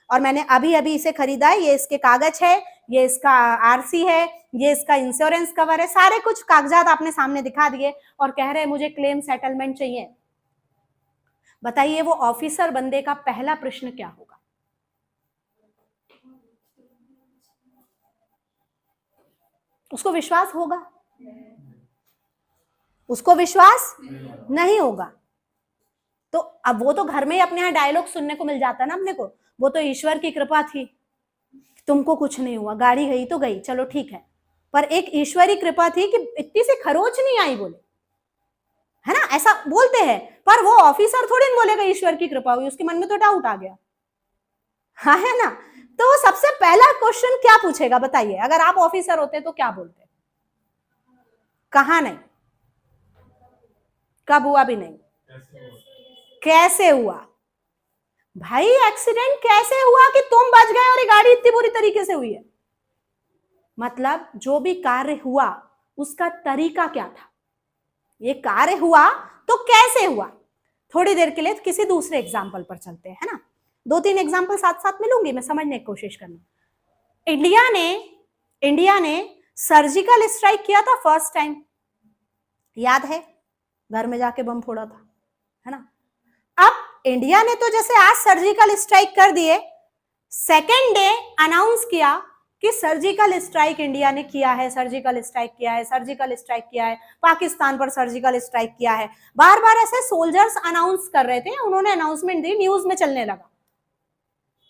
और मैंने अभी अभी इसे खरीदा है, ये इसके कागज है, ये इसका आरसी है, ये इसका इंश्योरेंस कवर है, सारे कुछ कागजात आपने सामने दिखा दिए और कह रहे हैं मुझे क्लेम सेटलमेंट चाहिए। बताइए वो ऑफिसर बंदे का पहला प्रश्न क्या होगा? उसको विश्वास होगा? उसको विश्वास नहीं होगा। तो अब वो तो घर में ही अपने यहाँ डायलॉग सुनने को मिल जाता ना अपने को, वो तो ईश्वर की कृपा थी, तुमको कुछ नहीं हुआ, गाड़ी गई तो गई, चलो ठीक है, पर एक ईश्वरी कृपा थी कि इतनी सी खरोच नहीं आई, बोले, है ना, ऐसा बोलते हैं। पर वो ऑफिसर थोड़ी नहीं बोलेगा ईश्वर की कृपा हुई, उसके मन में तो डाउट आ गया, हाँ है ना। तो वो सबसे पहला क्वेश्चन क्या पूछेगा बताइए, अगर आप ऑफिसर होते तो क्या बोलते? कहाँ नहीं, कब हुआ भी नहीं, कैसे हुआ? भाई एक्सीडेंट कैसे हुआ कि तुम बच गए और ये गाड़ी इतनी बुरी तरीके से हुई है? मतलब जो भी कार्य हुआ उसका तरीका क्या था, ये कार्य हुआ तो कैसे हुआ। थोड़ी देर के लिए किसी दूसरे एग्जाम्पल पर चलते हैं, है ना, 2-3 एग्जाम्पल साथ साथ मिलूंगी मैं, समझने की कोशिश करना। इंडिया ने सर्जिकल स्ट्राइक किया था फर्स्ट टाइम, याद है, घर में जाके बम फोड़ा था, है ना। अब इंडिया ने तो जैसे आज सर्जिकल स्ट्राइक कर दिए, सेकेंड डे अनाउंस किया कि सर्जिकल स्ट्राइक इंडिया ने किया है, सर्जिकल स्ट्राइक किया है, सर्जिकल स्ट्राइक किया है, पाकिस्तान पर सर्जिकल स्ट्राइक किया है। बार बार ऐसे सोल्जर्स अनाउंस कर रहे थे, उन्होंने अनाउंसमेंट दी, न्यूज में चलने लगा।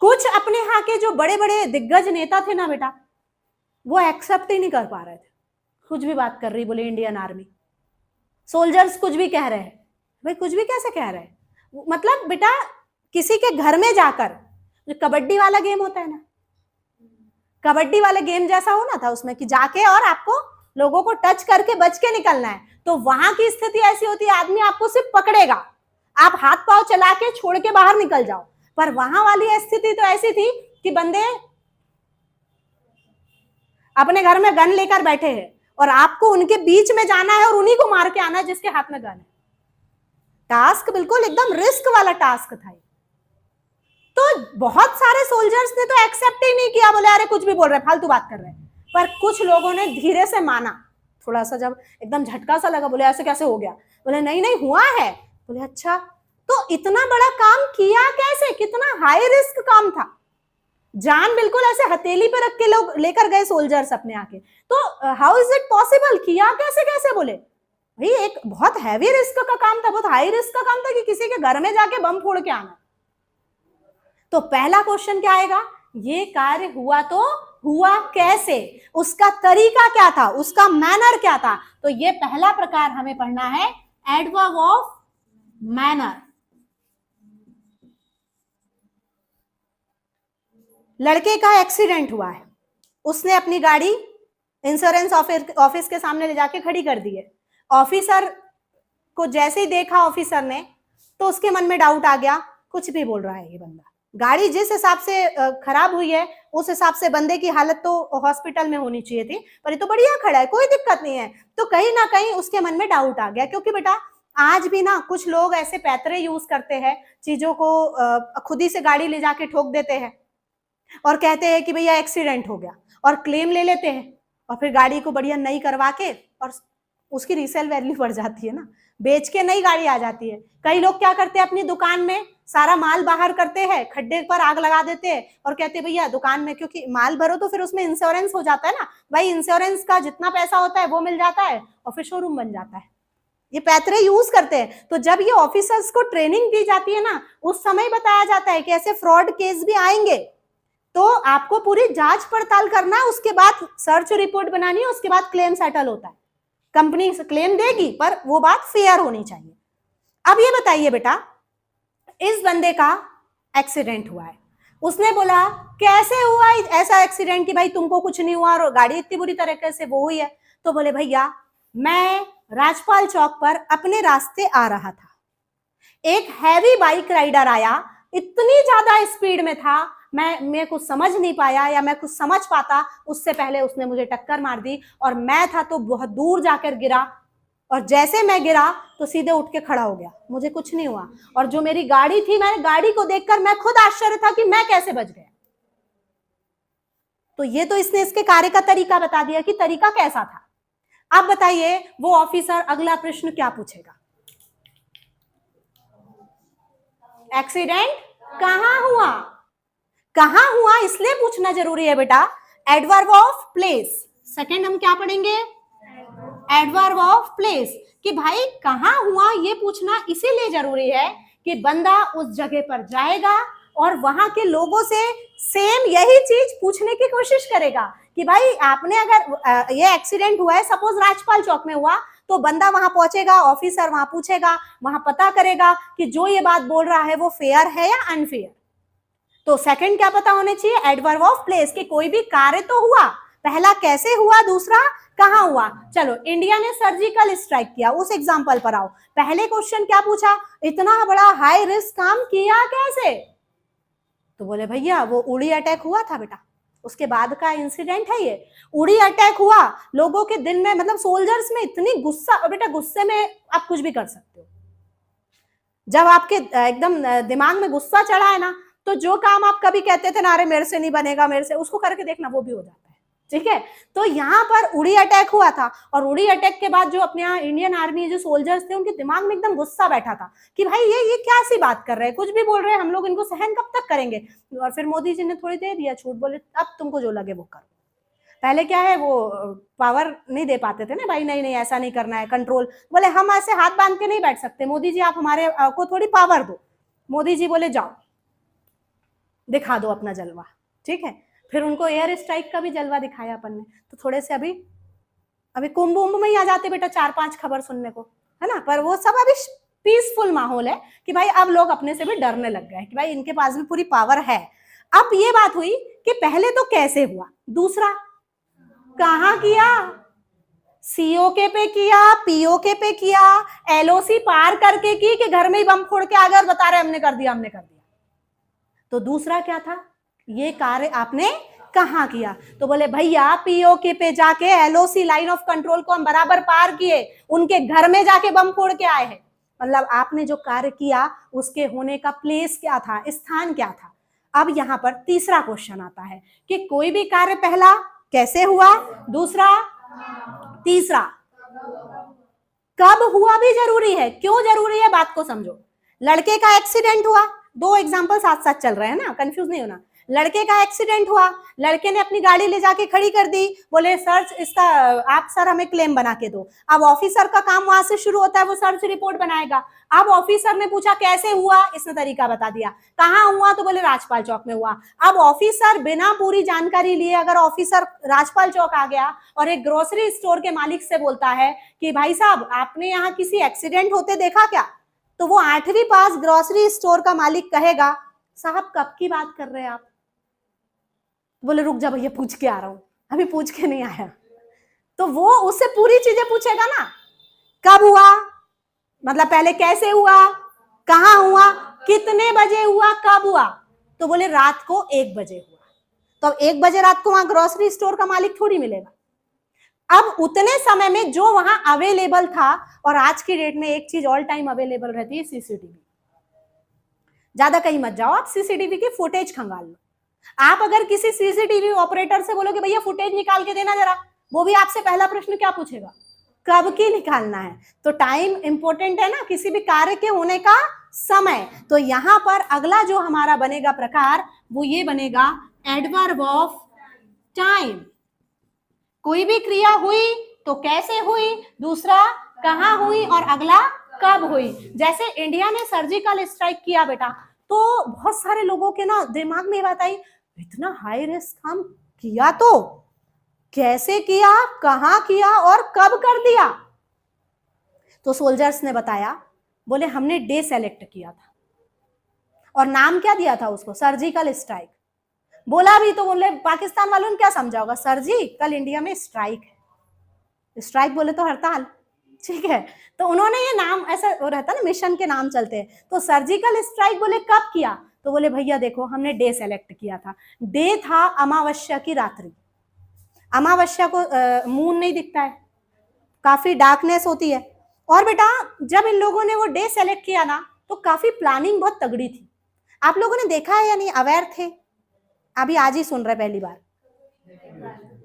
कुछ अपने यहाँ के जो बड़े बड़े दिग्गज नेता थे ना बेटा, वो एक्सेप्ट ही नहीं कर पा रहे थे, कुछ भी बात कर रही, बोले इंडियन आर्मी, सोल्जर्स कुछ भी कह रहे हैं। भाई कुछ भी कैसे कह रहे हैं, मतलब बेटा किसी के घर में जाकर, जो कबड्डी वाला गेम होता है ना, कबड्डी वाले गेम जैसा हो ना था उसमें, कि जाके और आपको लोगों को टच करके बच के निकलना है, तो वहां की स्थिति ऐसी होती है, आदमी आपको सिर्फ पकड़ेगा, आप हाथ पांव चला के छोड़ के बाहर निकल जाओ। पर वहां वाली स्थिति तो ऐसी थी कि बंदे अपने घर में गन लेकर बैठे हैं और आपको उनके बीच में जाना है और उन्हीं को मार के आना है जिसके हाथ में गन है। टास्क बिल्कुल एकदम रिस्क वाला टास्क था। तो बहुत सारे सोल्जर्स ने तो एक्सेप्ट ही नहीं किया, बोले अरे कुछ भी बोल रहे, फालतू बात कर रहे हैं। पर कुछ लोगों ने धीरे से माना, थोड़ा सा जब एकदम झटका सा लगा, बोले ऐसे कैसे हो गया, बोले नहीं नहीं हुआ है, बोले अच्छा, तो इतना बड़ा काम किया कैसे, कितना हाई रिस्क काम था, जान बिल्कुल ऐसे हथेली पे रख के लोग लेकर गए सोल्जर्स अपने आके, तो हाउ इज इट पॉसिबल, किया कैसे कैसे, बोले भाई एक बहुत हैवी रिस्क का काम था, बहुत हाई रिस्क का काम था कि किसी के घर में जाके बम फोड़ के आना। तो पहला क्वेश्चन क्या आएगा, ये कार्य हुआ तो हुआ कैसे, उसका तरीका क्या था, उसका मैनर क्या था। तो ये पहला प्रकार हमें पढ़ना है, एडवर्ब ऑफ मैनर। लड़के का एक्सीडेंट हुआ है, उसने अपनी गाड़ी इंश्योरेंस ऑफिस के सामने ले जाके खड़ी कर दी है। ऑफिसर को जैसे ही देखा ऑफिसर ने, तो उसके मन में डाउट आ गया, कुछ भी बोल रहा है ये बंदा, गाड़ी जिस हिसाब से खराब हुई है उस हिसाब से बंदे की हालत तो हॉस्पिटल में होनी चाहिए थी, पर ये तो बढ़िया खड़ा है, कोई दिक्कत नहीं है। तो कहीं ना कहीं उसके मन में डाउट आ गया, क्योंकि बेटा आज भी ना कुछ लोग ऐसे पैतरे यूज करते हैं, चीजों को खुद ही से गाड़ी ले जाके ठोक देते हैं और कहते हैं कि भैया एक्सीडेंट हो गया, और क्लेम ले लेते हैं, और फिर गाड़ी को बढ़िया नई करवा के, और उसकी रीसेल वैल्यू बढ़ जाती है ना, बेच के नई गाड़ी आ जाती है। कई लोग क्या करते हैं, अपनी दुकान में सारा माल बाहर करते हैं, खड्डे पर आग लगा देते हैं और कहते हैं भैया दुकान में, क्योंकि माल भरो तो फिर उसमें इंश्योरेंस हो जाता है ना, भाई इंश्योरेंस का जितना पैसा होता है वो मिल जाता है और फिर शोरूम बन जाता है। ये पैतरे यूज करते हैं। तो जब ये ऑफिसर्स को ट्रेनिंग दी जाती है ना, उस समय बताया जाता है कि ऐसे फ्रॉड केस भी आएंगे, तो आपको पूरी जांच पड़ताल करना है, उसके बाद सर्च रिपोर्ट बनानी है, उसके बाद क्लेम सेटल होता है, कंपनी क्लेम देगी, पर वो बात फेयर होनी चाहिए। अब ये बताइए बेटा, इस बंदे का एक्सीडेंट हुआ है, उसने बोला कैसे हुआ ऐसा एक्सीडेंट कि भाई तुमको कुछ नहीं हुआ और गाड़ी इतनी बुरी तरीके से वो हुई है। तो बोले भैया मैं राजपाल चौक पर अपने रास्ते आ रहा था, एक हैवी बाइक राइडर आया, इतनी ज्यादा स्पीड में था, मैं कुछ समझ नहीं पाया, या मैं कुछ समझ पाता उससे पहले उसने मुझे टक्कर मार दी, और मैं था तो बहुत दूर जाकर गिरा, और जैसे मैं गिरा तो सीधे उठ के खड़ा हो गया, मुझे कुछ नहीं हुआ, और जो मेरी गाड़ी थी, मैंने गाड़ी को देखकर मैं खुद आश्चर्य था कि मैं कैसे बच गया। तो ये तो इसने इसके कार्य का तरीका बता दिया कि तरीका कैसा था। अब बताइए वो ऑफिसर अगला प्रश्न क्या पूछेगा, एक्सीडेंट कहां हुआ, कहां हुआ इसलिए पूछना जरूरी है बेटा। एडवर्ब ऑफ प्लेस, सेकंड हम क्या पढ़ेंगे, एडवर्ब ऑफ प्लेस, कि भाई कहाँ हुआ ये पूछना इसीलिए जरूरी है कि बंदा उस जगह पर जाएगा और वहां के लोगों से सेम यही चीज पूछने की कोशिश करेगा कि भाई आपने अगर ये एक्सीडेंट हुआ है, सपोज राजपाल चौक में हुआ, तो बंदा वहां पहुंचेगा, ऑफिसर वहां पूछेगा, वहां पता करेगा कि जो ये बात बोल रहा है वो फेयर है या अनफेयर। तो सेकंड क्या पता होने चाहिए, एडवर्ब ऑफ प्लेस, कि कोई भी कार्य तो हुआ, पहला कैसे हुआ, दूसरा कहां हुआ। चलो, इंडिया ने सर्जिकल स्ट्राइक किया, उस एग्जांपल पर आओ। पहले क्वेश्चन क्या पूछा, इतना बड़ा हाई रिस्क काम किया कैसे, तो बोले भैया वो उड़ी अटैक हुआ था बेटा, उसके बाद का इंसिडेंट है ये। उड़ी अटैक हुआ, लोगों के दिन में, मतलब सोल्जर्स में इतनी गुस्सा, और बेटा गुस्से में आप कुछ भी कर सकते हो। जब आपके एकदम दिमाग में गुस्सा चढ़ा है ना, तो जो काम आप कभी कहते थे ना, अरे मेरे से नहीं बनेगा, मेरे से, उसको करके देखना, वो भी हो जाता है। ठीक है, तो यहाँ पर उड़ी अटैक हुआ था, और उड़ी अटैक के बाद जो अपने यहाँ इंडियन आर्मी जो सोल्जर्स थे, उनके दिमाग में एकदम गुस्सा बैठा था कि भाई ये क्या सी बात कर रहे हैं, कुछ भी बोल रहे हैं, हम लोग इनको सहन कब तक करेंगे। और फिर मोदी जी ने थोड़ी दे दिया छूट, बोले अब तुमको जो लगे वो करो। पहले क्या है, वो पावर नहीं दे पाते थे ना, भाई नहीं नहीं ऐसा नहीं करना है, कंट्रोल, बोले हम ऐसे हाथ बांध के नहीं बैठ सकते, मोदी जी आप हमारे को थोड़ी पावर दो। मोदी जी बोले जाओ दिखा दो अपना जलवा। ठीक है, फिर उनको एयर स्ट्राइक का भी जलवा दिखाया अपन ने, तो थोड़े से अभी कुंभ उम्भ में ही आ जाते बेटा 4-5 खबर सुनने को, है ना, पर वो सब अभी पीसफुल माहौल है कि भाई अब लोग अपने से भी डरने लग गए कि भाई इनके पास भी पूरी पावर है। अब ये बात हुई कि पहले तो कैसे हुआ, दूसरा कहां किया, सीओके पे किया, पीओके पे किया, एलओसी पार करके की, कि घर में ही बम फोड़ के आ गए और बता रहे हमने कर दिया, हमने कर दिया। तो दूसरा क्या था, ये कार्य आपने कहां किया, तो बोले भैया पीओके पे जाके, एलओसी लाइन ऑफ कंट्रोल को हम बराबर पार किए, उनके घर में जाके बम फोड़ के आए हैं। मतलब आपने जो कार्य किया उसके होने का प्लेस क्या था, स्थान क्या था। अब यहां पर तीसरा क्वेश्चन आता है कि कोई भी कार्य पहला कैसे हुआ, दूसरा, तीसरा कब हुआ भी जरूरी है। क्यों जरूरी है, बात को समझो। लड़के का एक्सीडेंट हुआ, दो एग्जांपल साथ साथ चल रहे हैं ना, कंफ्यूज नहीं होना। लड़के का एक्सीडेंट हुआ, लड़के ने अपनी गाड़ी ले जाके खड़ी कर दी, बोले सर इसका आप सर हमें क्लेम बना के दो। अब ऑफिसर का काम वहां से शुरू होता है, वो सर्च रिपोर्ट बनाएगा। अब ऑफिसर ने पूछा कैसे हुआ, इसने तरीका बता दिया। कहाँ हुआ, तो बोले राजपाल चौक में हुआ। अब ऑफिसर बिना पूरी जानकारी लिए अगर ऑफिसर राजपाल चौक आ गया और एक ग्रोसरी स्टोर के मालिक से बोलता है कि भाई साहब आपने यहाँ किसी एक्सीडेंट होते देखा क्या, तो वो 8वीं पास ग्रोसरी स्टोर का मालिक कहेगा साहब कब की बात कर रहे हैं आप, बोले रुक जा भैया पूछ के आ रहा हूं, अभी पूछ के नहीं आया। तो वो उससे पूरी चीजें पूछेगा ना, कब हुआ, मतलब पहले कैसे हुआ, कहां हुआ, कितने बजे हुआ, कब हुआ, तो बोले रात को 1 बजे हुआ। तो 1 बजे रात को वहां ग्रोसरी स्टोर का मालिक थोड़ी मिलेगा। अब उतने समय में जो वहां अवेलेबल था, और आज की डेट में एक चीज ऑल टाइम अवेलेबल रहती है, सीसीटीवी। ज्यादा कहीं मत जाओ, आप सीसीटीवी की फुटेज खंगाल लो। आप अगर किसी सीसीटीवी ऑपरेटर से बोलोगे भैया फुटेज निकाल के देना जरा, वो भी आपसे पहला प्रश्न क्या पूछेगा, कब की निकालना है। तो टाइम इंपॉर्टेंट है ना, किसी भी कार्य के होने का समय। तो यहां पर अगला जो हमारा बनेगा प्रकार, वो ये बनेगा एडवर्ब ऑफ टाइम। कोई भी क्रिया हुई तो कैसे हुई, दूसरा कहां हुई, और अगला कब हुई। जैसे इंडिया ने सर्जिकल स्ट्राइक किया बेटा, तो बहुत सारे लोगों के ना दिमाग में बात आई, इतना हाई रिस्क काम किया तो कैसे किया, कहां किया और कब कर दिया। तो सोल्जर्स ने बताया, बोले हमने डे सेलेक्ट किया था और नाम क्या दिया था उसको, सर्जिकल स्ट्राइक। बोला भी तो बोले पाकिस्तान वालों ने क्या समझा होगा, सर जी कल इंडिया में स्ट्राइक है। स्ट्राइक बोले तो हड़ताल, ठीक है। तो उन्होंने ये नाम, ऐसा रहता ना मिशन के नाम चलते हैं, तो सर्जिकल स्ट्राइक बोले कब किया, तो बोले भैया देखो हमने डे सेलेक्ट किया था। डे था अमावस्या की रात्रि। अमावस्या को मून नहीं दिखता है, काफी डार्कनेस होती है। और बेटा जब इन लोगों ने वो डे सेलेक्ट किया ना, तो काफी प्लानिंग बहुत तगड़ी थी। आप लोगों ने देखा है या नहीं, अवेयर थे, अभी आज ही सुन रहे पहली बार,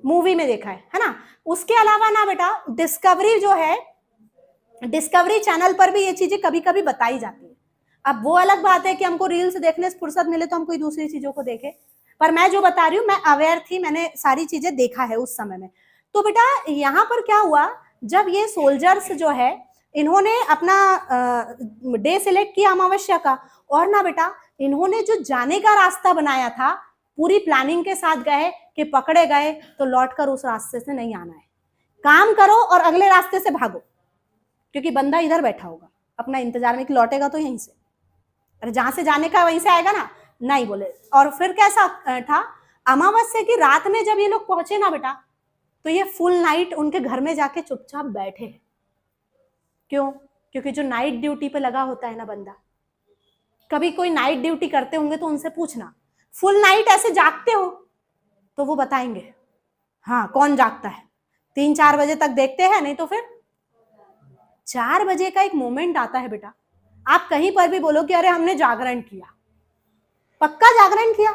मूवी में देखा है ना। उसके अलावा ना बेटा डिस्कवरी जो है, डिस्कवरी चैनल पर भी ये चीजें कभी कभी बताई जाती है। अब वो अलग बात है कि हमको रील्स देखने से फुर्सत मिले तो हम कोई दूसरी चीजों को देखें, पर मैं जो बता रही हूँ, मैं अवेयर थी, मैंने सारी चीजें देखा है उस समय में। तो बेटा यहाँ पर क्या हुआ, जब ये सोल्जर्स जो है इन्होंने अपना डे सिलेक्ट किया अमावस्या का, और ना बेटा इन्होंने जो जाने का रास्ता बनाया था पूरी प्लानिंग के साथ गए कि पकड़े गए तो लौटकर उस रास्ते से नहीं आना है, काम करो और अगले रास्ते से भागो, क्योंकि बंदा इधर बैठा होगा अपना इंतजार में कि लौटेगा तो यहीं से, अरे जहां से जाने का वहीं से आएगा ना, नहीं बोले। और फिर कैसा था, अमावस्या की रात में जब ये लोग पहुंचे ना बेटा, तो ये फुल नाइट उनके घर में जाके चुपचाप बैठे। क्यों? क्योंकि जो नाइट ड्यूटी पे लगा होता है ना बंदा, कभी कोई नाइट ड्यूटी करते होंगे तो उनसे पूछना, फुल नाइट ऐसे जागते हो? तो वो बताएंगे हाँ कौन जागता है, 3-4 बजे तक देखते हैं, नहीं तो फिर 4 बजे का एक मोमेंट आता है बेटा, आप कहीं पर भी बोलो कि अरे हमने जागरण किया, पक्का जागरण किया,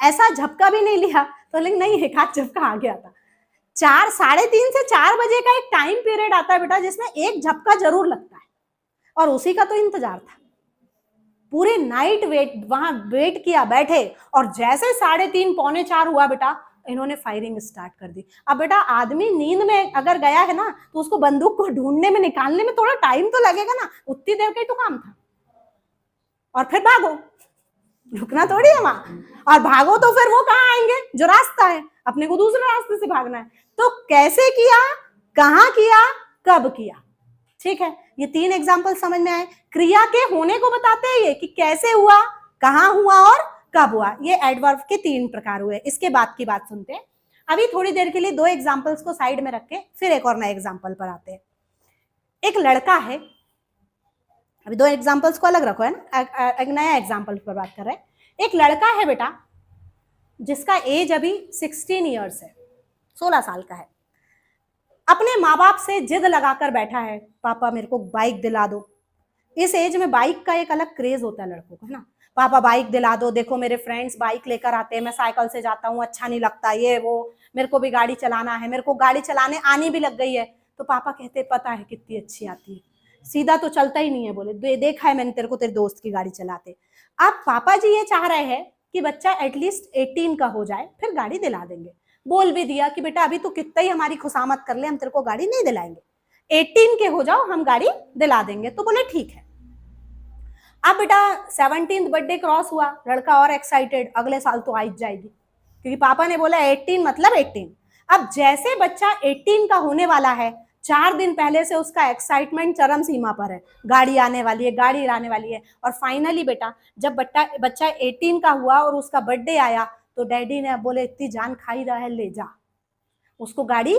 ऐसा झपका भी नहीं लिया, तो लेकिन नहीं, एक आध झपका आ गया था। 3:30 से 4 बजे का एक टाइम पीरियड आता है बेटा जिसमें एक झपका जरूर लगता है, और उसी का तो इंतजार था। पूरे नाइट वहां वेट किया बैठे, और जैसे 3:30 पौने 4 हुआ बेटा, इन्होंने फायरिंग स्टार्ट कर दी। अब बेटा आदमी नींद में अगर गया है ना, तो उसको बंदूक को ढूंढने में निकालने में थोड़ा टाइम तो लगेगा ना, उतनी देर का ही तो काम था। और फिर भागो, रुकना थोड़ी है वहां, और भागो तो फिर वो कहाँ आएंगे, जो रास्ता है अपने को दूसरे रास्ते से भागना है। तो कैसे किया, कहाँ किया, कब किया, ठीक है, ये 3 एग्जाम्पल समझ में आए। क्रिया के होने को बताते हैं ये कि कैसे हुआ, कहाँ हुआ और कब हुआ। ये एडवर्ब के 3 प्रकार हुए। इसके बाद की बात सुनते हैं। अभी थोड़ी देर के लिए 2 एग्जाम्पल्स को साइड में रख के फिर एक और नए एग्जाम्पल पर आते हैं। एक लड़का है, अभी 2 एग्जाम्पल्स को अलग रखो है ना, एक नया एग्जाम्पल पर बात कर रहे हैं। एक लड़का है बेटा जिसका एज अभी 16 ईयर्स है, 16 साल का है, अपने माँ बाप से जिद लगाकर बैठा है, पापा मेरे को बाइक दिला दो। इस एज में बाइक का एक अलग क्रेज होता है लड़कों को, है ना, पापा बाइक दिला दो, देखो मेरे फ्रेंड्स बाइक लेकर आते हैं, मैं साइकिल से जाता हूँ, अच्छा नहीं लगता, ये वो, मेरे को भी गाड़ी चलाना है, मेरे को गाड़ी चलाने आनी भी लग गई है। तो पापा कहते पता है कितनी अच्छी आती है, सीधा तो चलता ही नहीं है, बोले देखा है मैंने तेरे को तेरे दोस्त की गाड़ी चलाते। अब पापा जी ये चाह रहे हैं कि बच्चा एटलीस्ट 18 का हो जाए, फिर गाड़ी दिला देंगे। बोल भी दिया कि बेटा अभी तो कितना ही हमारी खुशामद कर ले, हम तेरे को गाड़ी नहीं दिलाएंगे, 18 के हो जाओ हम गाड़ी दिला देंगे। तो बोले ठीक है। अब बेटा 17th बर्थडे क्रॉस हुआ, लड़का और एक्साइटेड, अगले साल तो आ ही जाएगी, क्योंकि पापा ने बोला 18 मतलब 18। अब जैसे बच्चा 18 का होने वाला है, 4 दिन पहले से उसका एक्साइटमेंट चरम सीमा पर है, गाड़ी आने वाली है, गाड़ी आने वाली है। और फाइनली बेटा जब बच्चा 18 का हुआ और उसका बर्थडे आया, तो डैडी ने बोले इतनी जान खाई रहा है, ले जा, उसको गाड़ी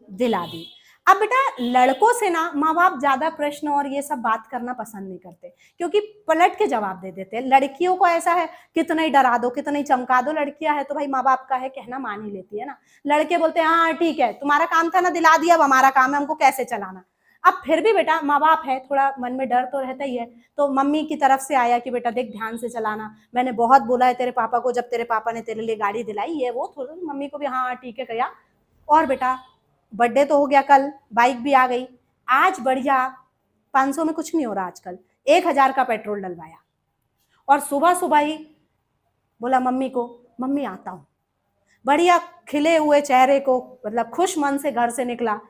दिला दी। अब बेटा लड़कों से ना माँ बाप ज्यादा प्रश्न और ये सब बात करना पसंद नहीं करते, क्योंकि पलट के जवाब दे देते हैं। लड़कियों को ऐसा है कितना ही डरा दो, कितना ही चमका दो, लड़कियां है तो भाई माँ बाप का है, कहना मान ही लेती है ना। लड़के बोलते हैं हाँ ठीक है, तुम्हारा काम था ना दिला दिया, अब हमारा काम है हमको कैसे चलाना। अब फिर भी बेटा माँ बाप है, थोड़ा मन में डर तो रहता ही है। तो मम्मी की तरफ से आया कि बेटा देख ध्यान से चलाना, मैंने बहुत बोला है तेरे पापा को, जब तेरे पापा ने तेरे लिए गाड़ी दिलाई है वो, थोड़ा मम्मी को भी हाँ ठीक है कहा। और बेटा बर्थडे तो हो गया, कल बाइक भी आ गई, आज बढ़िया 500 में कुछ नहीं हो रहा आजकल, 1000 का पेट्रोल डलवाया, और सुबह सुबह ही बोला मम्मी को, मम्मी आता हूँ, बढ़िया खिले हुए चेहरे को, मतलब खुश मन से घर से निकला।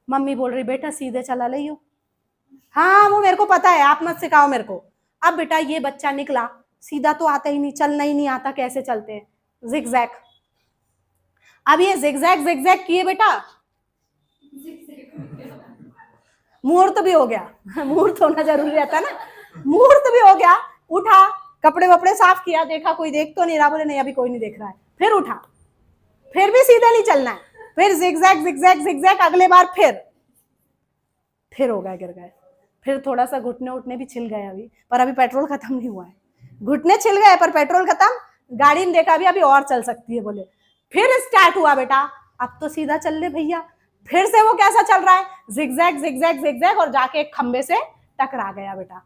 मम्मी बोल रही बेटा सीधे चला ले, हाँ वो मेरे को पता है, आप मत सिखाओ मेरे को। अब बेटा ये बच्चा निकला, सीधा तो आता ही नहीं, चलना ही नहीं आता, कैसे चलते हैं, जिगजैग। अब ये जिगजैग जिगजैग किए बेटा, मुहूर्त भी हो गया, मुहूर्त होना जरूरी रहता ना, मुहूर्त भी हो गया, उठा, कपड़े वपड़े साफ किया, देखा कोई देख तो नहीं रहा, बोले नहीं अभी कोई नहीं देख रहा है, फिर उठा, फिर भी सीधा नहीं चलना है, फिर जिगजैग जिगजैग जिगजैग, अगले बार फिर हो गया, गिर गए, फिर थोड़ा सा घुटने उठने भी छिल गए अभी, पर अभी पेट्रोल खत्म नहीं हुआ है, घुटने छिल गए पर पेट्रोल खत्म, गाड़ी ने देखा अभी और चल सकती है, बोले फिर स्टार्ट हुआ बेटा, अब तो सीधा चल ले भैया, फिर से वो कैसा चल रहा है, जिगजैग जिगजैग जिगजैग, और जाके एक खंबे से टकरा गया बेटा।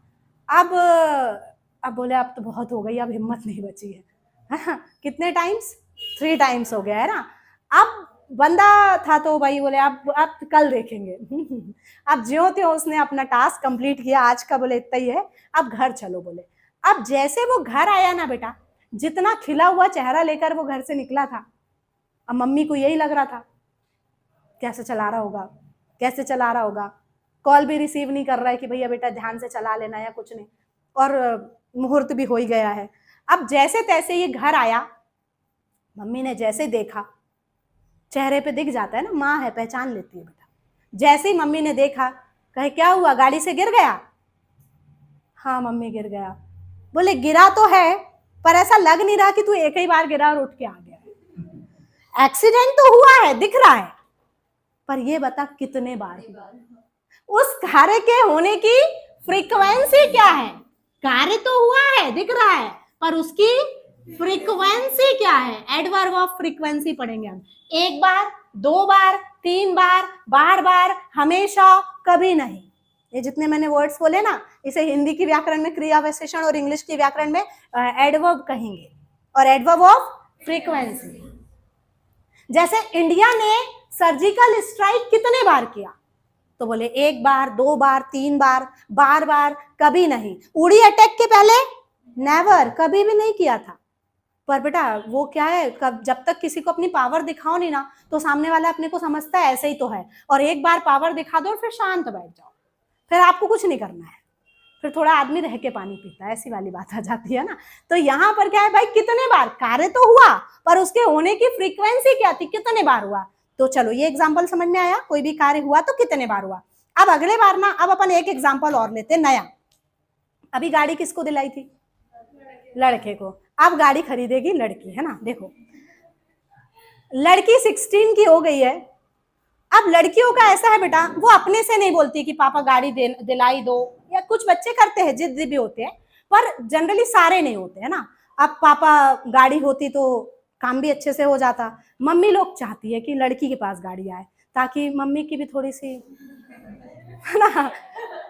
अब बोले अब तो बहुत हो गई, अब हिम्मत नहीं बची है। कितने टाइम्स, 3 टाइम्स हो गया है ना। अब बंदा था तो भाई बोले अब कल देखेंगे। अब ज्यों त्यों उसने अपना टास्क कंप्लीट किया, आज का बोले इतना ही है, अब घर चलो बोले। अब जैसे वो घर आया ना बेटा, जितना खिला हुआ चेहरा लेकर वो घर से निकला था, अब मम्मी को यही लग रहा था कैसे चला रहा होगा, कैसे चला रहा होगा, कॉल भी रिसीव नहीं कर रहा है कि भैया बेटा ध्यान से चला लेना या कुछ नहीं, और मुहूर्त भी हो ही गया है। अब जैसे तैसे ये घर आया, मम्मी ने जैसे देखा, चेहरे पे दिख जाता है ना, माँ है पहचान लेती है बेटा। जैसे ही मम्मी ने देखा, कहे क्या हुआ, गाड़ी से गिर गया? हाँ मम्मी गिर गया। बोले गिरा तो है, पर ऐसा लग नहीं रहा कि तू एक ही बार गिरा और उठ के आ गया। एक्सीडेंट तो हुआ है, दिख रहा है, पर ये बता कितने बार हुआ? उस कार्य के होने की फ्रीक्वेंसी क्या है? कार्य तो हुआ है, दिख रहा है, पर उसकी फ्रीक्वेंसी क्या है? एडवर्ब ऑफ फ्रीक्वेंसी पढ़ेंगे हम। एक बार, दो बार, तीन बार, बार बार, हमेशा, कभी नहीं। ये जितने मैंने वर्ड्स बोले ना, इसे हिंदी की व्याकरण में क्रिया विशेषण और इंग्लिश की व्याकरण में एडवर्ब कहेंगे, और एडवर्ब ऑफ फ्रीक्वेंसी। जैसे इंडिया ने सर्जिकल स्ट्राइक कितने बार किया? तो बोले एक बार, दो बार, तीन बार, बार बार, कभी नहीं। उड़ी अटैक के पहले नेवर, कभी भी नहीं किया था। पर बेटा वो क्या है, जब तक किसी को अपनी पावर दिखाओ नहीं ना, तो सामने वाला अपने को समझता है ऐसे ही तो है, और एक बार पावर दिखा दो फिर शांत बैठ जाओ, फिर आपको कुछ नहीं करना है, फिर थोड़ा आदमी रह के पानी पीता है, ऐसी वाली बात आ जाती है ना। तो यहाँ पर क्या है भाई, कितने बार? कार्य तो हुआ, पर उसके होने की फ्रीक्वेंसी क्या थी, कितने बार हुआ। तो चलो ये एग्जाम्पल समझ में आया, कोई भी कार्य हुआ तो कितने बार हुआ। अब अगले बार ना, अब अपन एक एग्जाम्पल और लेते नया। अभी गाड़ी किसको दिलाई थी? लड़के को। अब गाड़ी खरीदेगी लड़की, है ना। देखो लड़की 16 की हो गई है। अब लड़कियों का ऐसा है बेटा, वो अपने से नहीं बोलती कि पापा गाड़ी दिलाई दो, या कुछ बच्चे करते हैं, जिद भी होते हैं, पर जनरली सारे नहीं होते, है ना। अब पापा गाड़ी होती तो काम भी अच्छे से हो जाता। मम्मी लोग चाहती है कि लड़की के पास गाड़ी आए, ताकि मम्मी की भी थोड़ी सी, है ना,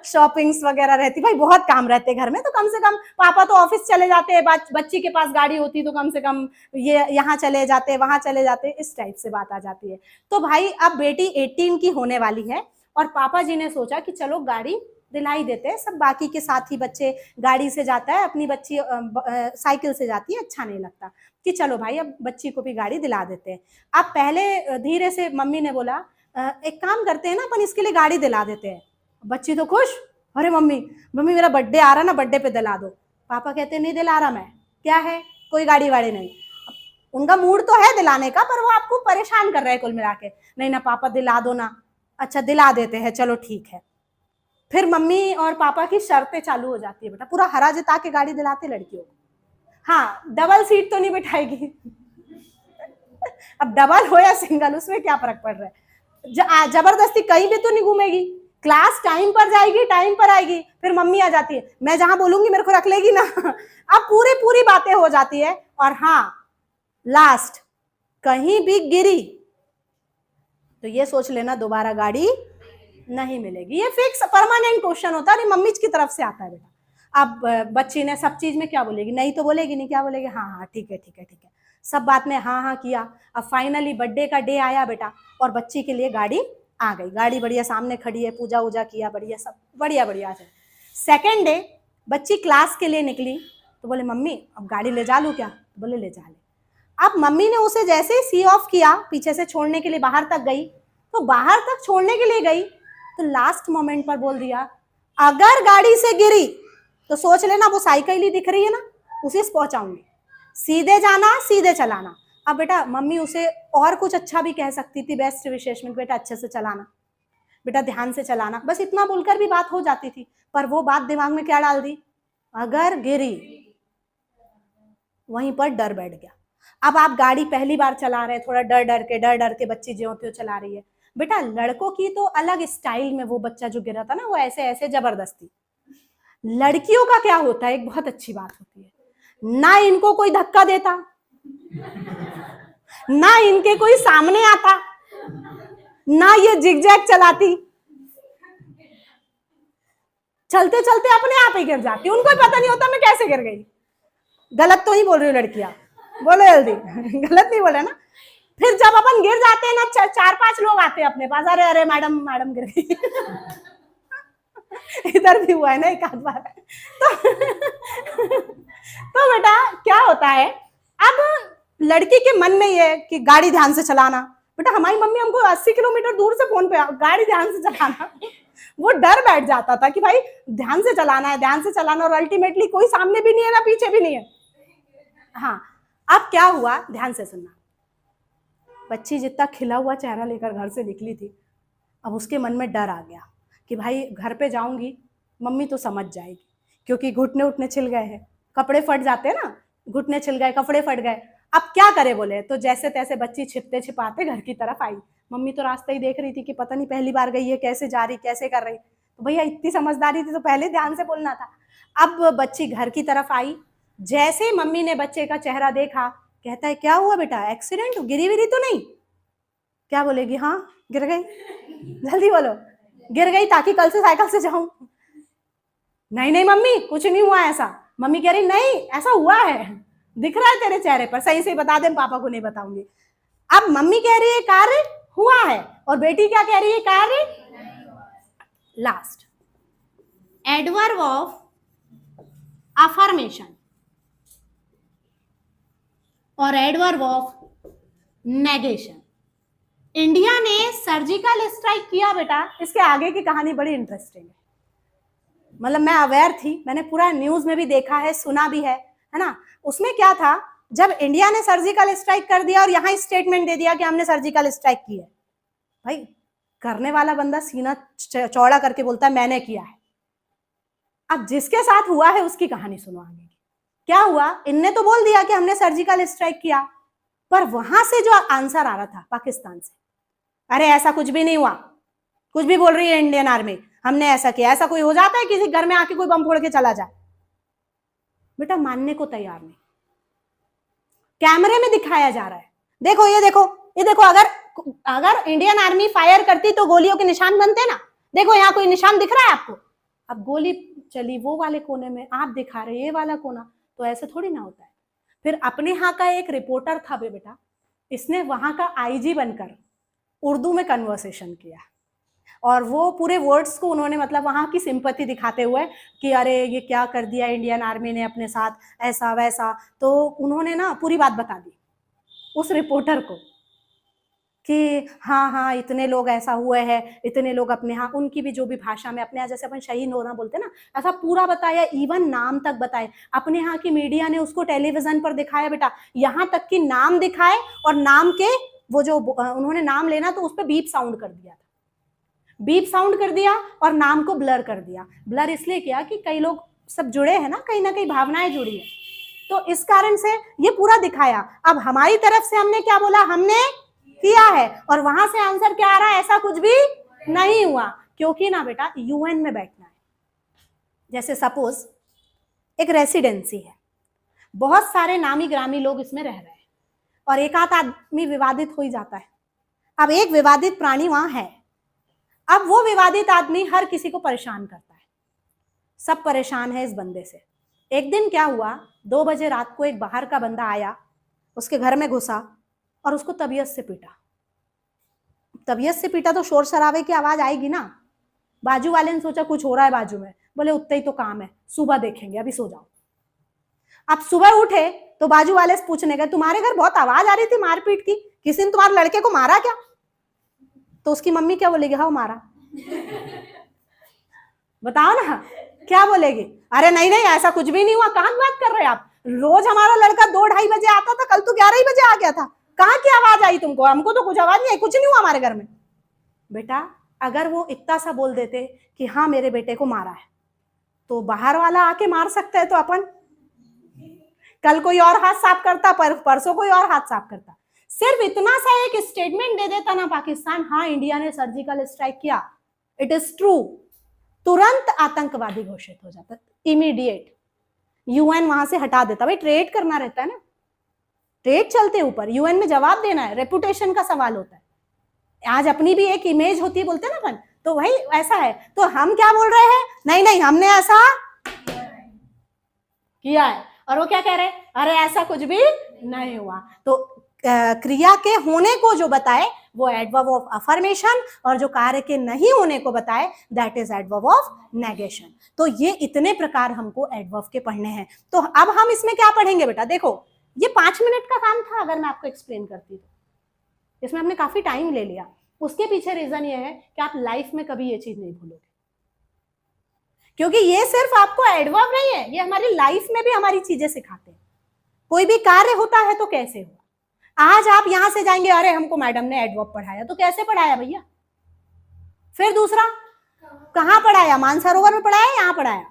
शॉपिंग्स वगैरह रहती। भाई बहुत काम रहते घर में, तो कम से कम पापा तो ऑफिस चले जाते हैं, बच्ची के पास गाड़ी होती तो कम से कम ये यहाँ चले जाते, वहां चले जाते, इस टाइप से बात आ जाती है। तो भाई अब बेटी 18 की होने वाली है, और पापा जी ने सोचा कि चलो गाड़ी दिलाई देते हैं। सब बाकी के साथी बच्चे गाड़ी से जाता है, अपनी बच्ची साइकिल से जाती है, अच्छा नहीं लगता, कि चलो भाई अब बच्ची को भी गाड़ी दिला देते हैं। अब पहले धीरे से मम्मी ने बोला एक काम करते हैं ना, अपन इसके लिए गाड़ी दिला देते हैं। बच्ची तो खुश, अरे मम्मी मेरा बर्थडे आ रहा ना, बर्थडे पे दिला दो। पापा कहते नहीं दिला रहा मैं, क्या है, कोई गाड़ी वाड़ी नहीं। उनका मूड तो है दिलाने का, पर वो आपको परेशान कर रहे हैं कुल मिला के। नहीं ना पापा दिला दो ना, अच्छा दिला देते हैं, चलो ठीक है। फिर मम्मी और पापा की शर्तें चालू हो जाती है बेटा, पूरा हरा जिता के गाड़ी दिलाते लड़कियों को। हाँ डबल सीट तो नहीं बिठाएगी अब डबल हो या सिंगल उसमें क्या फर्क पड़ रहा है, जबरदस्ती कहीं भी तो नहीं घूमेगी, क्लास टाइम पर जाएगी, टाइम पर आएगी। फिर मम्मी आ जाती है, मैं जहां बोलूंगी मेरे को रख लेगी ना अब पूरी बातें हो जाती है। और हाँ लास्ट, कहीं भी गिरी तो ये सोच लेना दोबारा गाड़ी नहीं मिलेगी। ये फिक्स परमानेंट क्वेश्चन होता है, मम्मी की तरफ से आता है बेटा। अब बच्ची ने सब चीज में क्या बोलेगी, नहीं तो बोलेगी नहीं, क्या बोलेगी, हाँ हाँ ठीक है ठीक है ठीक है, सब बात में हाँ हाँ किया। अब फाइनली बर्थडे का डे आया बेटा, और बच्ची के लिए गाड़ी आ गई, गाड़ी बढ़िया सामने खड़ी है, पूजा वूजा किया, बढ़िया सब बढ़िया बढ़िया है। सेकेंड डे बच्ची क्लास के लिए निकली, तो बोले मम्मी अब गाड़ी ले जा लूँ क्या, तो बोले ले जा ले। अब मम्मी ने उसे जैसे ही सी ऑफ किया, पीछे से छोड़ने के लिए बाहर तक गई, तो बाहर तक छोड़ने के लिए गई तो लास्ट मोमेंट पर बोल दिया अगर गाड़ी से गिरी तो सोच लेना वो साइकिल ही दिख रही है ना, उसे पहुंचाऊंगी, सीधे जाना सीधे चलाना। अब बेटा मम्मी उसे और कुछ अच्छा भी कह सकती थी, बेस्ट विशेष में, बेटा अच्छे से चलाना, बेटा ध्यान से चलाना, बस इतना बोलकर भी बात हो जाती थी। पर वो बात दिमाग में क्या डाल दी, अगर गिरी, वहीं पर डर बैठ गया। अब आप गाड़ी पहली बार चला रहे हैं, थोड़ा डर डर के बच्ची जो होती है चला रही है। बेटा लड़कों की तो अलग स्टाइल में, वो बच्चा जो गिरा था ना वो ऐसे ऐसे जबरदस्ती। लड़कियों का क्या होता है, एक बहुत अच्छी बात होती है, ना इनको कोई धक्का देता, ना इनके कोई सामने आता, ना ये जिगजैग चलाती, चलते चलते अपने आप ही गिर जाती, उनको ही पता नहीं होता मैं कैसे गिर गई। गलत तो नहीं बोल रही हूँ लड़कियां, बोलो जल्दी गलत नहीं बोले ना। फिर जब अपन गिर जाते हैं ना, 4-5 लोग आते हैं अपने पास, अरे अरे मैडम मैडम गिर गई इधर भी हुआ है ना एक आध बार तो बेटा क्या होता है, अब लड़की के मन में ये कि गाड़ी ध्यान से चलाना, बेटा हमारी मम्मी हमको 80 किलोमीटर दूर से फोन पे गाड़ी ध्यान से चलाना वो डर बैठ जाता था कि भाई ध्यान से चलाना है, ध्यान से चलाना, और अल्टीमेटली कोई सामने भी नहीं है ना पीछे भी नहीं है। हाँ, अब क्या हुआ, ध्यान से सुनना। बच्ची जितना खिला हुआ चेहरा लेकर घर से निकली थी, अब उसके मन में डर आ गया कि भाई घर पे जाऊंगी मम्मी तो समझ जाएगी, क्योंकि घुटने उठने छिल गए हैं, कपड़े फट जाते हैं ना, घुटने छिल गए, कपड़े फट गए, अब क्या करे बोले। तो जैसे तैसे बच्ची छिपते छिपाते घर की तरफ आई। मम्मी तो रास्ते ही देख रही थी कि पता नहीं पहली बार गई है, कैसे जा रही, कैसे कर रही। तो भैया इतनी समझदारी थी तो पहले ध्यान से बोलना था। अब बच्ची घर की तरफ आई, जैसे मम्मी ने बच्चे का चेहरा देखा, कहता है क्या हुआ बेटा, एक्सीडेंट, गिरी विरी तो नहीं? क्या बोलेगी, हाँ गिर गई। जल्दी बोलो, गिर गई ताकि कल से साइकिल से जाऊं। नहीं नहीं मम्मी कुछ नहीं हुआ ऐसा। मम्मी कह रही नहीं ऐसा हुआ है, दिख रहा है तेरे चेहरे पर, सही से बता दे, पापा को नहीं बताऊंगी। अब मम्मी कह रही है कार्य हुआ है, और बेटी क्या कह रही है, कार्य। लास्ट, एडवर्ब ऑफ अफर्मेशन और एडवर्ब ऑफ नेगेशन। इंडिया ने सर्जिकल स्ट्राइक किया बेटा, इसके आगे की कहानी बड़ी इंटरेस्टिंग है। मतलब मैं अवेयर थी, मैंने पूरा न्यूज में भी देखा है, सुना भी है ना। उसमें क्या था, जब इंडिया ने सर्जिकल स्ट्राइक कर दिया और यहां स्टेटमेंट दे दिया कि हमने सर्जिकल स्ट्राइक की है, भाई करने वाला बंदा सीना चौड़ा करके बोलता है मैंने किया है। अब जिसके साथ हुआ है उसकी कहानी सुनो आगे। क्या हुआ, इनने तो बोल दिया कि हमने सर्जिकल स्ट्राइक किया, पर वहां से जो आंसर आ रहा था पाकिस्तान से, अरे ऐसा कुछ भी नहीं हुआ, कुछ भी बोल रही है इंडियन आर्मी, हमने ऐसा किया। ऐसा कोई हो जाता है किसी घर में आके कोई बम फोड़ के चला जाए? बेटा मानने को तैयार नहीं। कैमरे में दिखाया जा रहा है, देखो ये देखो, ये देखो, अगर इंडियन आर्मी फायर करती तो गोलियों के निशान बनते ना। देखो यहाँ कोई निशान दिख रहा है आपको? अब गोली चली वो वाले कोने में, आप दिखा रहे ये वाला कोना, तो ऐसे थोड़ी ना होता है। फिर अपने यहाँ का एक रिपोर्टर था बेटा, इसने वहां का आईजी बनकर उर्दू में कन्वर्सेशन किया, और वो पूरे वर्ड्स को उन्होंने मतलब वहां की सिंपैथी दिखाते हुए कि अरे ये क्या कर दिया इंडियन आर्मी ने अपने साथ, ऐसा वैसा। तो उन्होंने ना पूरी बात बता दी उस रिपोर्टर को कि हाँ हाँ इतने लोग ऐसा हुए हैं, इतने लोग अपने यहाँ, उनकी भी जो भी भाषा में, अपने यहाँ जैसे अपन शहीद होना बोलते ना, ऐसा पूरा बताया, इवन नाम तक बताए। अपने यहाँ की मीडिया ने उसको टेलीविजन पर दिखाया बेटा, यहाँ तक कि नाम दिखाए, और नाम के वो जो उन्होंने नाम लेना तो उस पर बीप साउंड कर दिया था, बीप साउंड कर दिया, और नाम को ब्लर कर दिया। ब्लर इसलिए किया कि कई लोग सब जुड़े हैं ना कहीं भावनाएं जुड़ी है, तो इस कारण से ये पूरा दिखाया। अब हमारी तरफ से हमने क्या बोला, हमने किया है, और वहां से आंसर क्या आ रहा है, ऐसा कुछ भी नहीं हुआ। क्योंकि ना बेटा यूएन में बैठना है, जैसे सपोज एक रेसिडेंसी है, बहुत सारे नामी ग्रामी लोग इसमें रह रहे हैं, और एक आध आदमी विवादित हो ही जाता है। अब एक विवादित प्राणी वहां है, अब वो विवादित आदमी हर किसी को परेशान करता है, सब परेशान है इस बंदे से। एक दिन क्या हुआ, 2 बजे रात को एक बाहर का बंदा आया, उसके घर में घुसा और उसको तबीयत से पीटा। तबीयत से पीटा तो शोर शराबे की आवाज आएगी ना। बाजू वाले ने सोचा कुछ हो रहा है बाजू में, बोले उतना ही तो काम है, सुबह देखेंगे, अभी सो जाओ। अब सुबह उठे तो बाजू वाले से पूछने गए, तुम्हारे घर बहुत आवाज आ रही थी मारपीट की, किसी ने तुम्हारे लड़के को मारा क्या? तो उसकी मम्मी क्या बोलेगी, हाँ मारा। बताओ ना क्या बोलेगी, अरे नहीं नहीं ऐसा कुछ भी नहीं हुआ, कहाँ बात कर रहे हैं आप, रोज हमारा लड़का 2-2:30 बजे आता था, कल तो 11 ही बजे आ गया था, कहाँ की आवाज आई तुमको? हमको तो कुछ आवाज नहीं आई, कुछ नहीं हुआ हमारे घर में। बेटा अगर वो इतना सा बोल देते कि हाँ मेरे बेटे को मारा है, तो बाहर वाला आके मार सकता है तो अपन, कल कोई और हाथ साफ करता, परसों कोई और हाथ साफ करता। सिर्फ इतना सा एक स्टेटमेंट दे देता ना पाकिस्तान, हाँ इंडिया ने सर्जिकल स्ट्राइक किया, इट इज ट्रू, तुरंत आतंकवादी घोषित हो जाता, इमीडिएट यूएन वहां से हटा देता। भाई ट्रेड करना रहता है ना, ट्रेड चलते ऊपर, यूएन में जवाब देना है, रेपुटेशन का सवाल होता है, आज अपनी भी एक इमेज होती है बोलते हैं ना अपन, तो भाई ऐसा है। तो हम क्या बोल रहे हैं, नहीं नहीं हमने ऐसा किया है, और वो क्या कह रहे हैं, अरे ऐसा कुछ भी नहीं हुआ। तो क्रिया के होने को जो बताए वो एडवर्ब ऑफ अफर्मेशन, और जो कार्य के नहीं होने को बताए that is adverb of negation. तो ये इतने प्रकार हमको एडवर्ब के पढ़ने हैं। तो अब हम इसमें क्या पढ़ेंगे बेटा, देखो ये 5 मिनट का काम था अगर मैं आपको एक्सप्लेन करती तो, इसमें हमने काफी टाइम ले लिया। उसके पीछे रीजन ये है कि आप लाइफ में कभी ये चीज नहीं भूलोगे, क्योंकि ये सिर्फ आपको एडवर्ब नहीं है, ये हमारी लाइफ में भी हमारी चीजें सिखाते हैं। कोई भी कार्य होता है तो कैसे हुआ, आज आप यहां से जाएंगे, अरे हमको मैडम ने एडवर्ब पढ़ाया, तो कैसे पढ़ाया भैया? फिर दूसरा, कहां पढ़ाया? मानसरोवर में पढ़ाया, यहां पढ़ाया?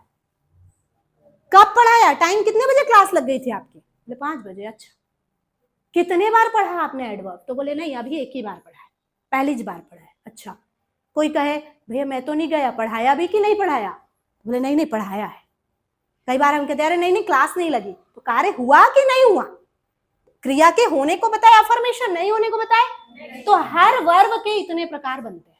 कब पढ़ाया? टाइम कितने बजे क्लास लग गई थी आपकी? बोले 5 बजे। अच्छा, कितने बार पढ़ा आपने एडवर्ब? तो बोले नहीं, अभी एक ही बार पढ़ा है, पहली बार पढ़ा है। अच्छा, कोई कहे भैया मैं तो नहीं गया, पढ़ाया भी कि नहीं पढ़ाया? बोले नहीं नहीं पढ़ाया है। कई बार हम कहते हैं अरे नहीं नहीं क्लास नहीं लगी, तो कार्य हुआ कि नहीं हुआ? क्रिया के होने को बताए, अफर्मेशन नहीं होने को बताए। तो हर वर्ब के इतने प्रकार बनते हैं,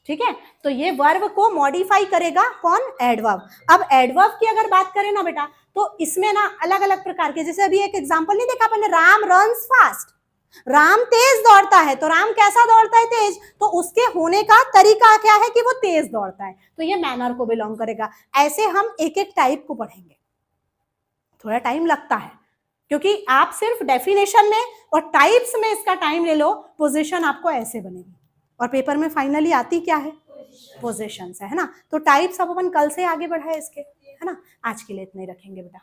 ठीक है। तो ये वर्ब को मॉडिफाई करेगा कौन? एडवर्ब। अब एडवर्ब की अगर बात करें ना बेटा, तो इसमें ना अलग अलग प्रकार के, जैसे अभी एक एग्जांपल नहीं देखा अपन, राम रन्स फास्ट, राम तेज दौड़ता है। तो राम कैसा दौड़ता है? तेज। तो उसके होने का तरीका क्या है कि वो तेज दौड़ता है, तो ये मैनर को बिलोंग करेगा। ऐसे हम एक एक टाइप को पढ़ेंगे, थोड़ा टाइम लगता है, क्योंकि आप सिर्फ डेफिनेशन में और टाइप्स में इसका टाइम ले लो, पोजीशन आपको ऐसे बनेगी। और पेपर में फाइनली आती क्या है? पोजीशंस है ना। तो टाइप्स अब अपन कल से आगे बढ़ाए इसके, है ना। आज के लिए इतने ही रखेंगे बेटा।